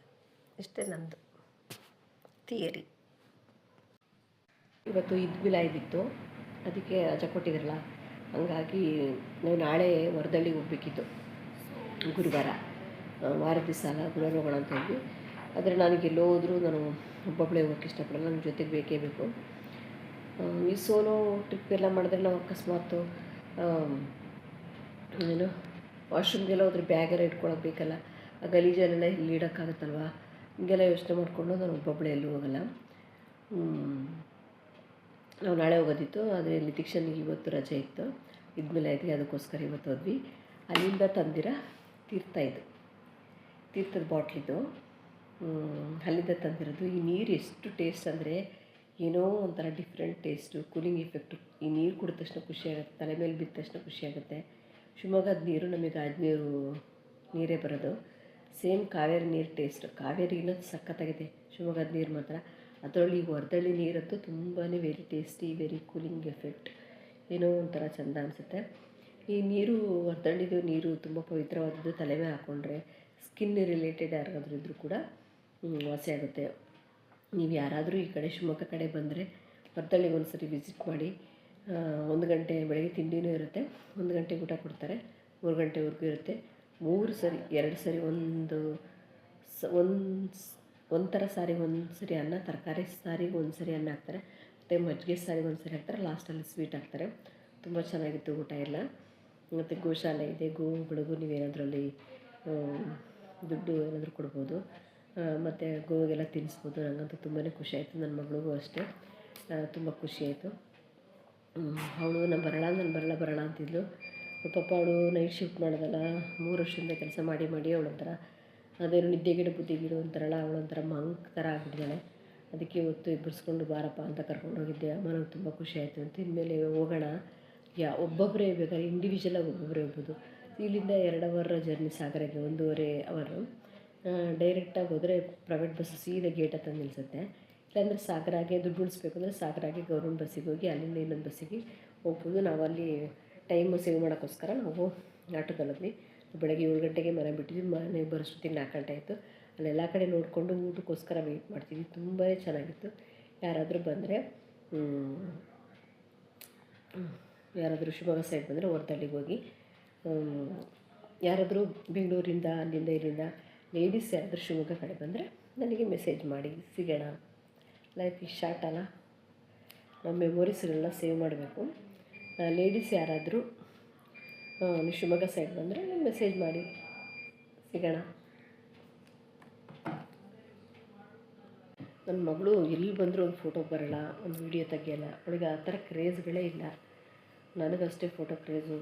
S1: ಇಷ್ಟೇ ನನ್ನದು ಥಿಯರಿ. ಇವತ್ತು ಇದ್ದಿತ್ತು, ಅದಕ್ಕೆ ರಜೆ ಕೊಟ್ಟಿದ್ರಲ್ಲ, ಹಂಗಾಗಿ ನಾವು ನಾಳೆ ವರದಳ್ಳಿಗೆ ಹೋಗ್ಬೇಕಿತ್ತು. ಗುರುವಾರ ವಾರದ ದಿವಸ ಅಲ್ಲ, ಗುರುವಾರ ಹೋಗೋಣ ಅಂತ ಇದ್ವಿ. ಆದರೆ ನನಗೆ ಎಲ್ಲೋ ಹೋದರೂ ನಾನು ಒಬ್ಬೊಬ್ಬಳೇ ಹೋಗೋಕ್ಕೆ ಇಷ್ಟಪಡಲ್ಲ, ನನ್ನ ಜೊತೆಗೆ ಬೇಕೇ ಬೇಕು. ಈ ಸೋಲೋ ಟ್ರಿಪ್ ಎಲ್ಲ ಮಾಡಿದ್ರೆ ನಾವು ಅಕಸ್ಮಾತು ಏನು ವಾಶ್ರೂಮ್ಗೆಲ್ಲ ಹೋದ್ರೆ ಬ್ಯಾಗೆಲ್ಲ ಇಟ್ಕೊಳಕ್ಕೆ ಬೇಕಲ್ಲ, ಆ ಗಲೀಜಲ್ಲೆಲ್ಲ ಇಲ್ಲಿ ಇಡೋಕ್ಕಾಗತ್ತಲ್ವ, ಹಿಂಗೆಲ್ಲ ಯೋಚನೆ ಮಾಡಿಕೊಂಡು ನಾನು ಒಬ್ಬೊಬ್ಬಳೇ ಎಲ್ಲೂ ಹೋಗಲ್ಲ. ನಾವು ನಾಳೆ ಹೋಗೋದಿತ್ತು, ಆದರೆ ನಿತೀಕ್ಷನಿಗೆ ಇವತ್ತು ರಜೆ ಇತ್ತು, ಇದ್ಮೇಲೆ ಆಯ್ತು, ಅದಕ್ಕೋಸ್ಕರ ಇವತ್ತು ಹೋದ್ವಿ. ಅಲ್ಲಿಂದ ತಂದಿರ ತೀರ್ಥದ ಬಾಟ್ಲಿದ್ದು, ಅಲ್ಲಿಂದ ತಂದಿರೋದು. ಈ ನೀರು ಎಷ್ಟು ಟೇಸ್ಟ್ ಅಂದರೆ ಏನೋ ಒಂಥರ ಡಿಫ್ರೆಂಟ್ ಟೇಸ್ಟು, ಕೂಲಿಂಗ್ ಎಫೆಕ್ಟು. ಈ ನೀರು ಕುಡಿದ ತಕ್ಷಣ ಖುಷಿಯಾಗುತ್ತೆ, ತಲೆ ಮೇಲೆ ಬಿದ್ದ ತಕ್ಷಣ ಖುಷಿಯಾಗುತ್ತೆ. ಶಿವಮೊಗ್ಗದ ನೀರು ನಮಗೆ ಆಜ್ನೀರು ನೀರೇ ಬರೋದು, ಸೇಮ್ ಕಾವೇರಿ ನೀರು ಟೇಸ್ಟು. ಕಾವೇರಿ ಇನ್ನೊಂದು ಸಖತ್ತಾಗಿದೆ, ಶಿವಮೊಗ್ಗದ ನೀರು ಮಾತ್ರ. ಅದರಲ್ಲಿ ಈಗ ವರದಳ್ಳಿ ನೀರಂತೂ ತುಂಬಾ very tasty, very cooling effect, ಏನೋ ಒಂಥರ ಚೆಂದ ಅನಿಸುತ್ತೆ. ಈ ನೀರು ವರದಳ್ಳಿದು ನೀರು ತುಂಬ ಪವಿತ್ರವಾದದ್ದು. ತಲೆ ಮೇಲೆ ಹಾಕ್ಕೊಂಡ್ರೆ ಸ್ಕಿನ್ ರಿಲೇಟೆಡ್ ಯಾರಿಗಾದ್ರೂ ಇದ್ದರೂ ಕೂಡ ವಾಸಿ ಆಗುತ್ತೆ. ನೀವು ಯಾರಾದರೂ ಈ ಕಡೆ ಶಿವಮೊಗ್ಗ ಕಡೆ ಬಂದರೆ ವರದಳ್ಳಿಗೆ ಒಂದು ಸರಿ ವಿಸಿಟ್ ಮಾಡಿ. 1 ಗಂಟೆ ಬೆಳಗ್ಗೆ ತಿಂಡಿನೂ ಇರುತ್ತೆ, 1 ಗಂಟೆಗೆ ಊಟ ಕೊಡ್ತಾರೆ, 3 ಗಂಟೆವರೆಗೂ ಇರುತ್ತೆ. 2 ಸರಿ ಒಂಥರ ಸಾರಿಗೆ ಒಂದು ಸರಿ ಅನ್ನ, ತರಕಾರಿ ಸಾರಿಗೆ ಒಂದು ಸರಿ ಅನ್ನ ಹಾಕ್ತಾರೆ, ಮತ್ತು ಮಜ್ಜಿಗೆ ಸಾರಿಗೆ ಒಂದು ಸರಿ ಹಾಕ್ತಾರೆ, ಲಾಸ್ಟಲ್ಲಿ ಸ್ವೀಟ್ ಹಾಕ್ತಾರೆ. ತುಂಬ ಚೆನ್ನಾಗಿತ್ತು ಊಟ ಎಲ್ಲ. ಮತ್ತು ಗೋಶಾಲೆ ಇದೆ, ಗೋಗಳಿಗೂ ನೀವೇನಾದರೂ ಅಲ್ಲಿ ದುಡ್ಡು ಏನಾದರೂ ಕೊಡ್ಬೋದು, ಮತ್ತು ಗೋವಿಗೆಲ್ಲ ತಿನ್ನಿಸ್ಬೋದು. ನನಗಂತೂ ತುಂಬಾ ಖುಷಿ ಆಯಿತು, ನನ್ನ ಮಗಳಿಗೂ ಅಷ್ಟೇ ತುಂಬ ಖುಷಿಯಾಯಿತು. ಅವಳು ನಾನು ಬರೋಣ ಅಂತಿದ್ಲು. ಪಾಪ ಅವಳು ನೈಟ್ ಶಿಫ್ಟ್ ಮಾಡೋದಲ್ಲ, 3 ವರ್ಷದಿಂದ ಕೆಲಸ ಮಾಡಿ ಅವಳೊಂಥರ ಅದೇನು ನಿದ್ದೆಗಿಡು ಬುದ್ಧಿಗಿಡು ಅಂತಾರಲ್ಲ, ಅವಳೊಂಥರ ಮಂಕ್ ಥರ ಆಗಿಬಿಟ್ಟಿದ್ದಾಳೆ. ಅದಕ್ಕೆ ಇವತ್ತು ಇಬ್ಬರಿಸ್ಕೊಂಡು ಬಾರಪ್ಪ ಅಂತ ಕರ್ಕೊಂಡೋಗಿದ್ದೆ. ಅಮ್ಮ ನನಗೆ ತುಂಬ ಖುಷಿ ಆಯಿತು ಅಂತ. ಇನ್ಮೇಲೆ ಹೋಗೋಣ, ಒಬ್ಬೊಬ್ಬರೇ ಬೇಕಾದ್ರೆ ಇಂಡಿವಿಜುವಲಾಗಿ ಒಬ್ಬೊಬ್ಬರೇ ಹೋಗ್ಬೋದು. ಇಲ್ಲಿಂದ 2 ಅವರ್ ಜರ್ನಿ ಸಾಗರಕ್ಕೆ, 1.5 ಅವರು. ಡೈರೆಕ್ಟಾಗಿ ಹೋದರೆ ಪ್ರೈವೇಟ್ ಬಸ್ಸು ಸೀದಾ ಗೇಟ್ ಹತ್ರ ನಿಲ್ಲಿಸುತ್ತೆ. ಇಲ್ಲಾಂದರೆ ಸಾಗರಾಗೆ ದುಡ್ಡು ಉಳಿಸ್ಬೇಕು ಅಂದರೆ ಸಾಗರಾಗೆ ಗೌರ್ಮೆಂಟ್ ಬಸ್ಸಿಗೆ ಹೋಗಿ ಅಲ್ಲಿಂದ ಇನ್ನೊಂದು ಬಸ್ಸಿಗೆ ಹೋಗ್ಬೋದು. ನಾವು ಅಲ್ಲಿ ಟೈಮು ಸೇವ್ ಮಾಡೋಕ್ಕೋಸ್ಕರ ನಾವು ಆಟೋದಲ್ಲಿದ್ವಿ. ಬೆಳಗ್ಗೆ 7 ಗಂಟೆಗೆ ಮನೆ ಬಿಟ್ಟಿದ್ವಿ, ಮನೆಗೆ ಬರೋಷ್ಟೊತ್ತಿಗೆ 4 ಗಂಟೆ ಆಯಿತು. ಅಲ್ಲೆಲ್ಲ ಕಡೆ ನೋಡಿಕೊಂಡು ಊಟಕ್ಕೋಸ್ಕರ ವೆಯ್ಟ್ ಮಾಡ್ತೀವಿ. ತುಂಬಾ ಚೆನ್ನಾಗಿತ್ತು. ಯಾರಾದರೂ ಬಂದರೆ ಯಾರಾದರೂ ಶಿವಮೊಗ್ಗ ಸೈಡ್ ಬಂದರೆ ವರದಳ್ಳಿಗೆ ಹೋಗಿ. ಯಾರಾದರೂ ಬೆಂಗಳೂರಿಂದ ಅಲ್ಲಿಂದ ಇಲ್ಲಿಂದ ಲೇಡೀಸ್ ಯಾರಾದರೂ ಶಿವಮೊಗ್ಗ ಕಡೆ ಬಂದರೆ ನನಗೆ ಮೆಸೇಜ್ ಮಾಡಿ, ಸಿಗೋಣ. ಲೈಫ್ ಇಸ್ ಶಾರ್ಟ್ ಅಲ್ಲ, ನಮ್ಮ ಮೆಮೊರೀಸ್ಗಳನ್ನ ಸೇವ್ ಮಾಡಬೇಕು. ಲೇಡೀಸ್ ಯಾರಾದರೂ ಶಿವಮೊಗ್ಗ ಸೈಡ್ ಬಂದರೆ ನೀವು ಮೆಸೇಜ್ ಮಾಡಿ, ಸಿಗೋಣ. ನನ್ನ ಮಗಳು ಎಲ್ಲಿ ಬಂದರೂ ಒಂದು ಫೋಟೋ ಬರೋಲ್ಲ, ಒಂದು ವೀಡಿಯೋ ತೆಗಿಯೋಲ್ಲ. ಅವಳಿಗೆ ಆ ಥರ ಕ್ರೇಜ್ಗಳೇ ಇಲ್ಲ. ನನಗಷ್ಟೇ ಫೋಟೋ ಕ್ರೇಜು.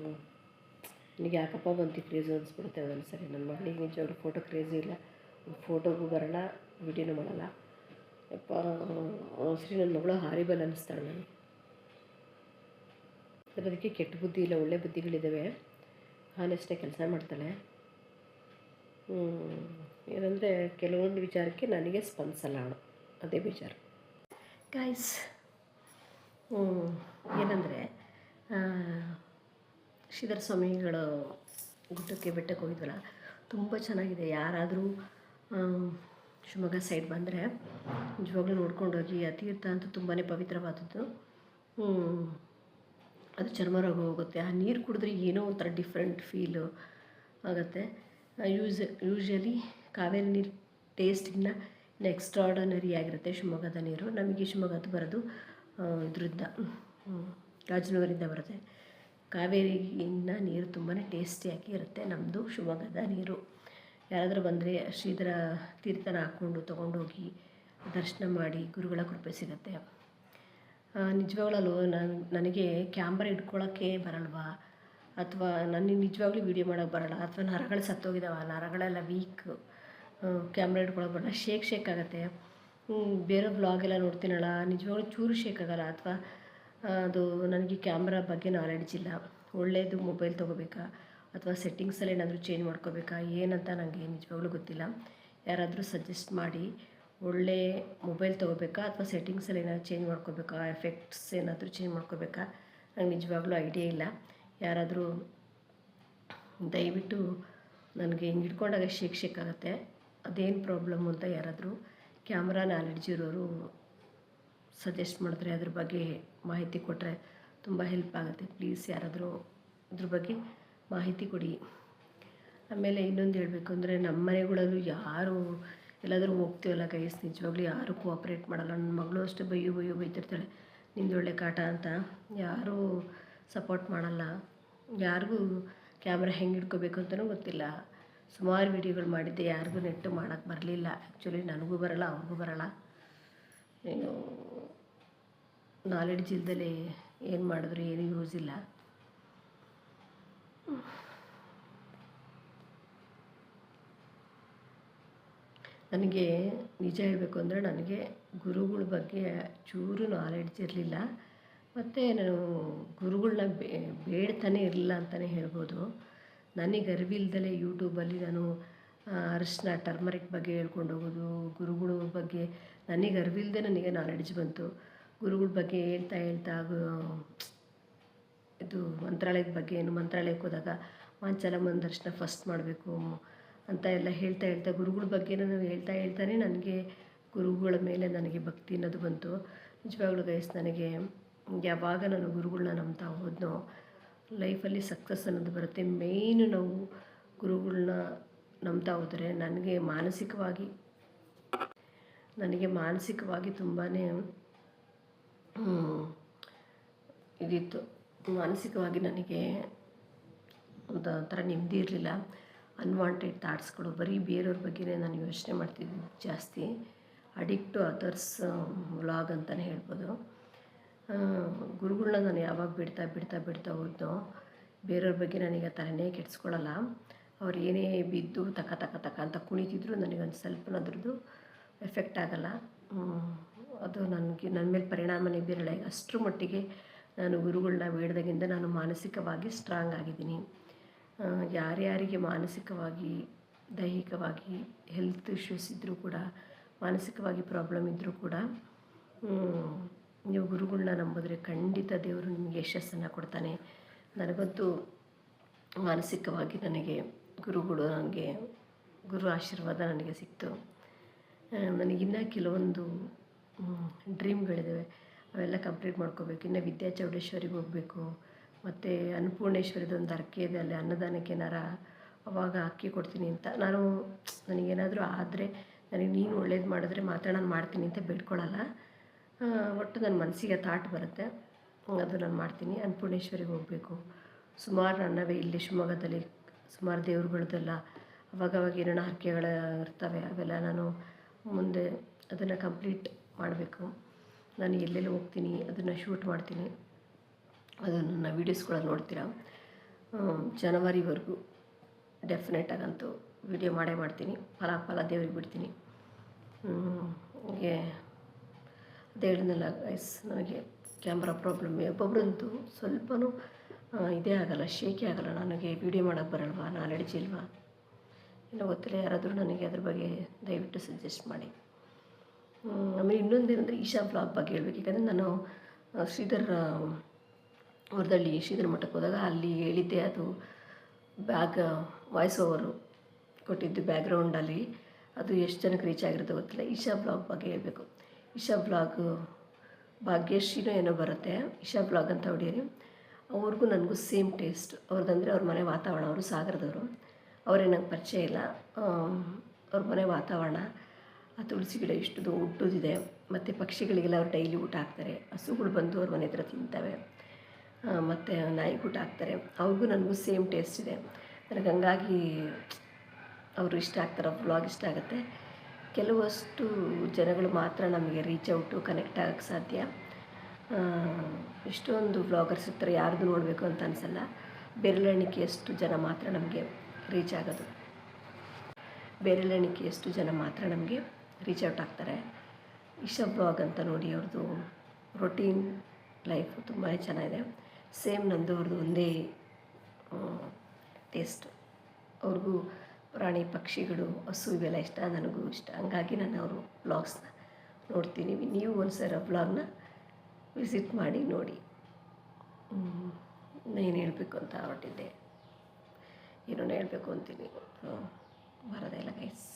S1: ನನಗೆ ಯಾಕಪ್ಪ ಬಂತು ಕ್ರೇಜು ಅನಿಸ್ಬಿಡುತ್ತೆ ಒಂದೊಂದು ಸರಿ. ನನ್ನ ಮಗಳಿಗೆ ನಿಜವಾಗ್ಲೂ ಫೋಟೋ ಕ್ರೇಜು ಇಲ್ಲ, ಫೋಟೋಗೂ ಬರೋಲ್ಲ, ವೀಡಿಯೋನೂ ಮಾಡಲ್ಲ. ಯಪ್ಪ ಸರಿ, ನನ್ನ ಮಗಳು ಹಾರಿಬಲ್ ಅನ್ನಿಸ್ತಾಳೆ ನನಗೆ. ಅದಕ್ಕೆ ಕೆಟ್ಟ ಬುದ್ಧಿ ಇಲ್ಲ, ಒಳ್ಳೆ ಬುದ್ಧಿಗಳಿದ್ದಾವೆ. ಹಾನೆಸ್ಟೇ ಕೆಲಸ ಮಾಡ್ತಾಳೆ. ಏನಂದರೆ ಕೆಲವೊಂದು ವಿಚಾರಕ್ಕೆ ನನಗೆ ಸ್ಪಂದಿಸಲ್ಲ ಅವಳು, ಅದೇ ವಿಚಾರ. ಗಾಯ್ಸ್, ಏನಂದರೆ ಶ್ರೀಧರ ಸ್ವಾಮಿಗಳು ಬೆಟ್ಟಕ್ಕೆ ಹೋಗಿದ್ವಲ್ಲ, ತುಂಬ ಚೆನ್ನಾಗಿದೆ. ಯಾರಾದರೂ ಶಿವಮೊಗ್ಗ ಸೈಡ್ ಬಂದರೆ ನಿಜವಾಗ್ಲೂ ನೋಡ್ಕೊಂಡೋಗಿ. ಆ ತೀರ್ಥ ಅಂತೂ ತುಂಬಾ ಪವಿತ್ರವಾದದ್ದು. ಅದು ಚರ್ಮ ರೋಗ ಹೋಗುತ್ತೆ. ಆ ನೀರು ಕುಡಿದ್ರೆ ಏನೋ ಒಂಥರ ಡಿಫ್ರೆಂಟ್ ಫೀಲು ಆಗುತ್ತೆ. ಯೂಶ್ವಲಿ ಕಾವೇರಿ ನೀರು ಟೇಸ್ಟಿಗಿನ್ನ ಎಕ್ಸ್ಟ್ರಾರ್ಡನರಿ ಆಗಿರುತ್ತೆ ಶಿವಮೊಗ್ಗದ ನೀರು. ನಮಗೆ ಶಿವಮೊಗ್ಗದ ಬರೋದು ಇದರಿಂದ ರಾಜನಗರದಿಂದ ಬರುತ್ತೆ. ಕಾವೇರಿಗಿನ್ನ ನೀರು ತುಂಬಾ ಟೇಸ್ಟಿಯಾಗಿ ಇರುತ್ತೆ ನಮ್ಮದು ಶಿವಮೊಗ್ಗದ ನೀರು. ಯಾರಾದರೂ ಬಂದರೆ ಶ್ರೀಧರ ತೀರ್ಥನ ಹಾಕ್ಕೊಂಡು ತೊಗೊಂಡೋಗಿ ದರ್ಶನ ಮಾಡಿ ಗುರುಗಳ ಕೃಪೆ ಸಿಗುತ್ತೆ. ನಿಜವಾಗ್ಲೂ ನನಗೆ ಕ್ಯಾಮ್ರಾ ಇಟ್ಕೊಳ್ಳೋಕ್ಕೆ ಬರಲ್ವಾ, ಅಥವಾ ನನಗೆ ನಿಜವಾಗ್ಲೂ ವೀಡಿಯೋ ಮಾಡೋಕ್ಕೆ ಬರೋಲ್ಲ, ಅಥವಾ ನರಗಳು ಸತ್ತೋಗಿದ್ದಾವೆ, ನರಗಳೆಲ್ಲ ವೀಕ್, ಕ್ಯಾಮ್ರಾ ಇಟ್ಕೊಳ್ಳೋಕೆ ಬರೋಲ್ಲ, ಶೇಕ್ ಆಗುತ್ತೆ. ಬೇರೆ ಬ್ಲಾಗೆಲ್ಲ ನೋಡ್ತೀನಲ್ಲ, ನಿಜವಾಗ್ಲೂ ಚೂರು ಶೇಕ್ ಆಗೋಲ್ಲ. ಅಥವಾ ಅದು ನನಗೆ ಕ್ಯಾಮ್ರಾ ಬಗ್ಗೆ ನಾಲೆಡ್ಜ್ ಇಲ್ಲ. ಒಳ್ಳೆಯದು ಮೊಬೈಲ್ ತೊಗೋಬೇಕಾ ಅಥವಾ ಸೆಟ್ಟಿಂಗ್ಸಲ್ಲಿ ಏನಾದರೂ ಚೇಂಜ್ ಮಾಡ್ಕೋಬೇಕಾ ಏನಂತ ನನಗೆ ನಿಜವಾಗ್ಲೂ ಗೊತ್ತಿಲ್ಲ. ಯಾರಾದರೂ ಸಜೆಸ್ಟ್ ಮಾಡಿ. ಒಳ್ಳೆ ಮೊಬೈಲ್ ತೊಗೋಬೇಕಾ ಅಥವಾ ಸೆಟ್ಟಿಂಗ್ಸಲ್ಲಿ ಏನಾದರೂ ಚೇಂಜ್ ಮಾಡ್ಕೋಬೇಕಾ, ಎಫೆಕ್ಟ್ಸ್ ಏನಾದರೂ ಚೇಂಜ್ ಮಾಡ್ಕೋಬೇಕಾ, ನಂಗೆ ನಿಜವಾಗ್ಲೂ ಐಡಿಯಾ ಇಲ್ಲ. ಯಾರಾದರೂ ದಯವಿಟ್ಟು ನನಗೆ ಹಿಂಗೆ ಹಿಡ್ಕೊಂಡಾಗ ಶೇಕ್ ಆಗುತ್ತೆ, ಅದೇನು ಪ್ರಾಬ್ಲಮ್ಮು ಅಂತ ಯಾರಾದರೂ ಕ್ಯಾಮ್ರಾ ನಾಲೆಡ್ಜ್ ಇರೋರು ಸಜೆಸ್ಟ್ ಮಾಡಿದ್ರೆ ಅದ್ರ ಬಗ್ಗೆ ಮಾಹಿತಿ ಕೊಟ್ಟರೆ ತುಂಬ ಹೆಲ್ಪ್ ಆಗುತ್ತೆ. ಪ್ಲೀಸ್ ಯಾರಾದರೂ ಅದ್ರ ಬಗ್ಗೆ ಮಾಹಿತಿ ಕೊಡಿ. ಆಮೇಲೆ ಇನ್ನೊಂದು ಹೇಳಬೇಕು ಅಂದರೆ, ನಮ್ಮ ಮನೆಗಳಲ್ಲೂ ಯಾರು ಎಲ್ಲಾದರೂ ಹೋಗ್ತೀವಲ್ಲ ಗೈಸ್, ನಿಜವಾಗ್ಲೂ ಯಾರೂ ಕೋಆಪ್ರೇಟ್ ಮಾಡಲ್ಲ. ನನ್ನ ಮಗಳು ಅಷ್ಟೇ ಬೈತಿರ್ತಾಳೆ, ನಿಂದು ಒಳ್ಳೆ ಕಾಟ ಅಂತ. ಯಾರೂ ಸಪೋರ್ಟ್ ಮಾಡಲ್ಲ. ಯಾರಿಗೂ ಕ್ಯಾಮ್ರಾ ಹೆಂಗೆ ಹಿಡ್ಕೋಬೇಕು ಅಂತಲೂ ಗೊತ್ತಿಲ್ಲ. ಸುಮಾರು ವೀಡಿಯೋಗಳು ಮಾಡಿದ್ದೆ, ಯಾರಿಗೂ ನೆಟ್ಟು ಮಾಡೋಕ್ಕೆ ಬರಲಿಲ್ಲ. ಆ್ಯಕ್ಚುಲಿ ನನಗೂ ಬರೋಲ್ಲ, ಅವ್ರಿಗೂ ಬರೋಲ್ಲ. ಏನು ನಾಲೆಡ್ಜ್ ಇಲ್ದಲೇ ಏನು ಮಾಡಿದ್ರು ಏನೂ ಯೂಸ್ ಇಲ್ಲ. ನನಗೆ ನಿಜ ಹೇಳಬೇಕು ಅಂದರೆ, ನನಗೆ ಗುರುಗಳ ಬಗ್ಗೆ ಚೂರು ನಾಲೆಡ್ಜ್ ಇರಲಿಲ್ಲ. ಮತ್ತು ನಾನು ಗುರುಗಳನ್ನ ಬೇಡ್ತಾನೆ ಇರಲಿಲ್ಲ ಅಂತಲೇ ಹೇಳ್ಬೋದು. ನನಗೆ ಅರಿವಿಲ್ದಲೇ ಯೂಟ್ಯೂಬಲ್ಲಿ ನಾನು ಅರಿಶಿನ ಟರ್ಮರಿಕ್ ಬಗ್ಗೆ ಹೇಳ್ಕೊಂಡು ಹೋಗೋದು, ಗುರುಗಳ ಬಗ್ಗೆ ನನಗೆ ಅರಿವಿಲ್ಲದೆ ನನಗೆ ನಾಲೆಡ್ಜ್ ಬಂತು. ಗುರುಗಳ ಬಗ್ಗೆ ಹೇಳ್ತಾ ಇದು ಮಂತ್ರಾಲಯದ ಬಗ್ಗೆ, ಏನು ಮಂತ್ರಾಲಯಕ್ಕೆ ಹೋದಾಗ ಮಾಂಚಾಲಮ್ಮನ ದರ್ಶನ ಫಸ್ಟ್ ಮಾಡಬೇಕು ಅಂತ ಎಲ್ಲ ಹೇಳ್ತಾ ಗುರುಗಳ ಬಗ್ಗೆ ನಾನು ಹೇಳ್ತಾನೆ ನನಗೆ ಗುರುಗಳ ಮೇಲೆ ನನಗೆ ಭಕ್ತಿ ಅನ್ನೋದು ಬಂತು. ನಿಜವಾಗ್ಲೂ ಗೈಸ್, ನನಗೆ ಯಾವಾಗ ನಾನು ಗುರುಗಳನ್ನ ನಂಬ್ತಾ ಹೋದ್ನೋ ಲೈಫಲ್ಲಿ ಸಕ್ಸಸ್ ಅನ್ನೋದು ಬರುತ್ತೆ. ಮೇಯ್ನು ನಾವು ಗುರುಗಳನ್ನ ನಂಬ್ತಾ ಹೋದರೆ ನನಗೆ ಮಾನಸಿಕವಾಗಿ ತುಂಬಾ ಇದಿತ್ತು. ಮಾನಸಿಕವಾಗಿ ನನಗೆ ಒಂಥರ ನೆಮ್ಮದಿ ಇರಲಿಲ್ಲ. ಅನ್ವಾಂಟೆಡ್ ಥಾಟ್ಸ್ಗಳು, ಬರೀ ಬೇರೆಯವ್ರ ಬಗ್ಗೆನೇ ನಾನು ಯೋಚನೆ ಮಾಡ್ತಿದ್ದೆ ಜಾಸ್ತಿ. ಅಡಿಕ್ಟ್ ಟು ಅದರ್ಸ್ ವ್ಲಾಗ್ ಅಂತಲೇ ಹೇಳ್ಬೋದು. ಗುರುಗಳನ್ನ ನಾನು ಯಾವಾಗ ಬಿಡ್ತಾ ಹೋದ್ನೋ ಬೇರೆಯವ್ರ ಬಗ್ಗೆ ನನಗೆ ತಲೆನೇ ಕೆಡಿಸ್ಕೊಳ್ಳಲ್ಲ. ಅವ್ರು ಏನೇ ಬಿದ್ದು ತಕ ಅಂತ ಕುಣಿತಿದ್ರು ನನಗೊಂದು ಸ್ವಲ್ಪ ಅದ್ರದ್ದು ಎಫೆಕ್ಟ್ ಆಗಲ್ಲ. ಅದು ನನ್ನ ಮೇಲೆ ಪರಿಣಾಮನೇ ಬೀರಲ್ಲ. ಈಗ ಅಷ್ಟರ ಮಟ್ಟಿಗೆ ನಾನು ಗುರುಗಳನ್ನ ಬೇಡ್ದಾಗಿಂದ ನಾನು ಮಾನಸಿಕವಾಗಿ ಸ್ಟ್ರಾಂಗ್ ಆಗಿದ್ದೀನಿ. ಯಾರ್ಯಾರಿಗೆ ಮಾನಸಿಕವಾಗಿ ದೈಹಿಕವಾಗಿ ಹೆಲ್ತ್ ಇಶ್ಯೂಸ್ ಇದ್ದರೂ ಕೂಡ, ಮಾನಸಿಕವಾಗಿ ಪ್ರಾಬ್ಲಮ್ ಇದ್ದರೂ ಕೂಡ ನೀವು ಗುರುಗಳನ್ನ ನಂಬಿದ್ರೆ ಖಂಡಿತ ದೇವರು ನಿಮಗೆ ಯಶಸ್ಸನ್ನು ಕೊಡ್ತಾನೆ. ನನಗಂತೂ ಮಾನಸಿಕವಾಗಿ ನನಗೆ ಗುರು ಆಶೀರ್ವಾದ ನನಗೆ ಸಿಕ್ತು. ನನಗಿನ್ನೂ ಕೆಲವೊಂದು ಡ್ರೀಮ್ಗಳಿದ್ದಾವೆ, ಅವೆಲ್ಲ ಕಂಪ್ಲೀಟ್ ಮಾಡ್ಕೋಬೇಕು. ಇನ್ನು ವಿದ್ಯಾ ಚೌಡೇಶ್ವರಿಗೆ ಹೋಗಬೇಕು, ಮತ್ತು ಅನ್ನಪೂರ್ಣೇಶ್ವರಿದೊಂದು ಹರಕೆ ಇದೆ, ಅಲ್ಲಿ ಅನ್ನದಾನಕ್ಕೆ ಅವಾಗ ಅಕ್ಕಿ ಕೊಡ್ತೀನಿ ಅಂತ. ನನಗೇನಾದರೂ ಆದರೆ ನನಗೆ ನೀನು ಒಳ್ಳೇದು ಮಾಡಿದ್ರೆ ಮಾತ್ರ ನಾನು ಮಾಡ್ತೀನಿ ಅಂತ ಬೇಡ್ಕೊಳ್ಳಲ್ಲ. ಒಟ್ಟು ನನ್ನ ಮನಸ್ಸಿಗೆ ಥಾಟ್ ಬರುತ್ತೆ, ಅದು ನಾನು ಮಾಡ್ತೀನಿ. ಅನ್ನಪೂರ್ಣೇಶ್ವರಿಗೆ ಹೋಗಬೇಕು. ಸುಮಾರು ನನ್ನವೇ ಇಲ್ಲಿ ಶಿವಮೊಗ್ಗದಲ್ಲಿ ಸುಮಾರು ದೇವ್ರುಗಳದ್ದೆಲ್ಲ ಅವಾಗವಾಗ ಏನೇನೋ ಹರಕೆಗಳು ಇರ್ತವೆ, ಅವೆಲ್ಲ ನಾನು ಮುಂದೆ ಅದನ್ನು ಕಂಪ್ಲೀಟ್ ಮಾಡಬೇಕು. ನಾನು ಎಲ್ಲೆಲ್ಲಿ ಹೋಗ್ತೀನಿ ಅದನ್ನು ಶೂಟ್ ಮಾಡ್ತೀನಿ, ಅದು ನನ್ನ ವೀಡಿಯೋಸ್ಗಳಲ್ಲಿ ನೋಡ್ತೀರಾ. ಜನವರಿವರೆಗೂ ಡೆಫಿನೆಟಾಗಂತೂ ವೀಡಿಯೋ ಮಾಡ್ತೀನಿ. ಫಲ ದೇವ್ರಿಗೆ ಬಿಡ್ತೀನಿ. ಹೀಗೆ ಅದೇ ಹೇಳಿದ್ನಲ್ಲ ಗೈಸ್, ನನಗೆ ಕ್ಯಾಮ್ರಾ ಪ್ರಾಬ್ಲಮ್. ಒಬ್ಬೊಬ್ರಂತೂ ಸ್ವಲ್ಪನೂ ಇದೇ ಆಗಲ್ಲ, ಶೇಕೇ ಆಗಲ್ಲ. ನನಗೆ ವೀಡಿಯೋ ಮಾಡೋಕ್ಕೆ ಬರಲ್ವಾ, ನಾಲೆಡ್ಜ್ ಇಲ್ವಾ ಏನೋ ಗೊತ್ತಿಲ್ಲ. ಯಾರಾದರೂ ನನಗೆ ಅದ್ರ ಬಗ್ಗೆ ದಯವಿಟ್ಟು ಸಜೆಸ್ಟ್ ಮಾಡಿ. ಆಮೇಲೆ ಇನ್ನೊಂದೇನೆಂದರೆ ಈಶಾ ಬ್ಲಾಗ್ ಬಗ್ಗೆ ಹೇಳ್ಬೇಕು. ಯಾಕಂದರೆ ನಾನು ಶ್ರೀಧರ ಮಠಕ್ಕೆ ಹೋದಾಗ ಅಲ್ಲಿ ಹೇಳಿದ್ದೆ, ಅದು ವಾಯ್ಸ್ ಓವರು ಕೊಟ್ಟಿದ್ದು ಬ್ಯಾಕ್ಗ್ರೌಂಡಲ್ಲಿ ಅದು ಎಷ್ಟು ಜನಕ್ಕೆ ರೀಚ್ ಆಗಿರುತ್ತೋ ಗೊತ್ತಿಲ್ಲ. ಈಶಾ ಬ್ಲಾಗ್ ಬಗ್ಗೆ ಹೇಳಬೇಕು. ಈಶಾ ಬ್ಲಾಗ್ ಭಾಗ್ಯಶ್ರೀನೋ ಏನೋ ಬರುತ್ತೆ, ಈಶಾ ಬ್ಲಾಗ್ ಅಂತ ಹೊಡೀರಿ. ಅವ್ರಿಗೂ ನನಗೂ ಸೇಮ್ ಟೇಸ್ಟ್. ಅವ್ರದ್ದಂದರೆ ಅವ್ರ ಮನೆ ವಾತಾವರಣ, ಅವರು ಸಾಗರದವರು, ಅವರೇ ನಂಗೆ ಪರಿಚಯ ಇಲ್ಲ. ಅವ್ರ ಮನೆ ವಾತಾವರಣ, ಆ ತುಳಸಿ ಗಿಡ ಇಷ್ಟು ದೊಡ್ಡದಿದೆ, ಮತ್ತು ಪಕ್ಷಿಗಳಿಗೆಲ್ಲ ಅವ್ರು ಡೈಲಿ ಊಟ ಹಾಕ್ತಾರೆ. ಹಸುಗಳು ಬಂದು ಅವ್ರ ಮನೆ ಹತ್ರ ತಿಂತವೆ, ಮತ್ತು ನಾಯಿಗೆ ಊಟ ಹಾಕ್ತಾರೆ. ಅವ್ರಿಗೂ ನನಗೂ ಸೇಮ್ ಟೇಸ್ಟ್ ಇದೆ. ನನಗೆ ಹಂಗಾಗಿ ಅವರು ಇಷ್ಟ ಆಗ್ತಾರೆ, ವ್ಲಾಗ್ ಇಷ್ಟ ಆಗುತ್ತೆ. ಕೆಲವಷ್ಟು ಜನಗಳು ಮಾತ್ರ ನಮಗೆ ರೀಚ್ ಔಟು ಕನೆಕ್ಟ್ ಆಗೋಕ್ಕೆ ಸಾಧ್ಯ. ಎಷ್ಟೊಂದು ವ್ಲಾಗರ್ಸ್ ಇರ್ತಾರೆ, ಯಾರ್ದು ನೋಡಬೇಕು ಅಂತ ಅನಿಸಲ್ಲ. ಬೆರಳೆಣಿಕೆಯಷ್ಟು ಜನ ಮಾತ್ರ ನಮಗೆ ರೀಚ್ ಆಗೋದು, ಬೆರಳೆಣಿಕೆಯಷ್ಟು ಜನ ಮಾತ್ರ ನಮಗೆ ರೀಚ್ ಔಟ್ ಆಗ್ತಾರೆ. ಇಶಾ ವ್ಲಾಗ್ ಅಂತ ನೋಡಿ, ಅವ್ರದ್ದು ರೊಟೀನ್ ಲೈಫು ತುಂಬಾ ಚೆನ್ನಾಗಿದೆ. ಸೇಮ್ ನಂದು ಅವ್ರದ್ದು ಒಂದೇ ಟೇಸ್ಟ್. ಅವ್ರಿಗೂ ಪ್ರಾಣಿ ಪಕ್ಷಿಗಳು, ಹಸು ಇವೆಲ್ಲ ಇಷ್ಟ, ನನಗೂ ಇಷ್ಟ. ಹಂಗಾಗಿ ನಾನು ಅವರು ವ್ಲಾಗ್ಸ್ನ ನೋಡ್ತೀನಿ. ನೀವು ಒಂದು ಸಲ ವ್ಲಾಗ್ನ ವಿಸಿಟ್ ಮಾಡಿ ನೋಡಿ. ಏನು ಹೇಳಬೇಕು ಅಂತ ಹೊರಟಿದ್ದೆ, ಏನೋ ಹೇಳಬೇಕು ಅಂತೀನಿ, ಬರೋದೇ ಇಲ್ಲ ಗೈಸ್.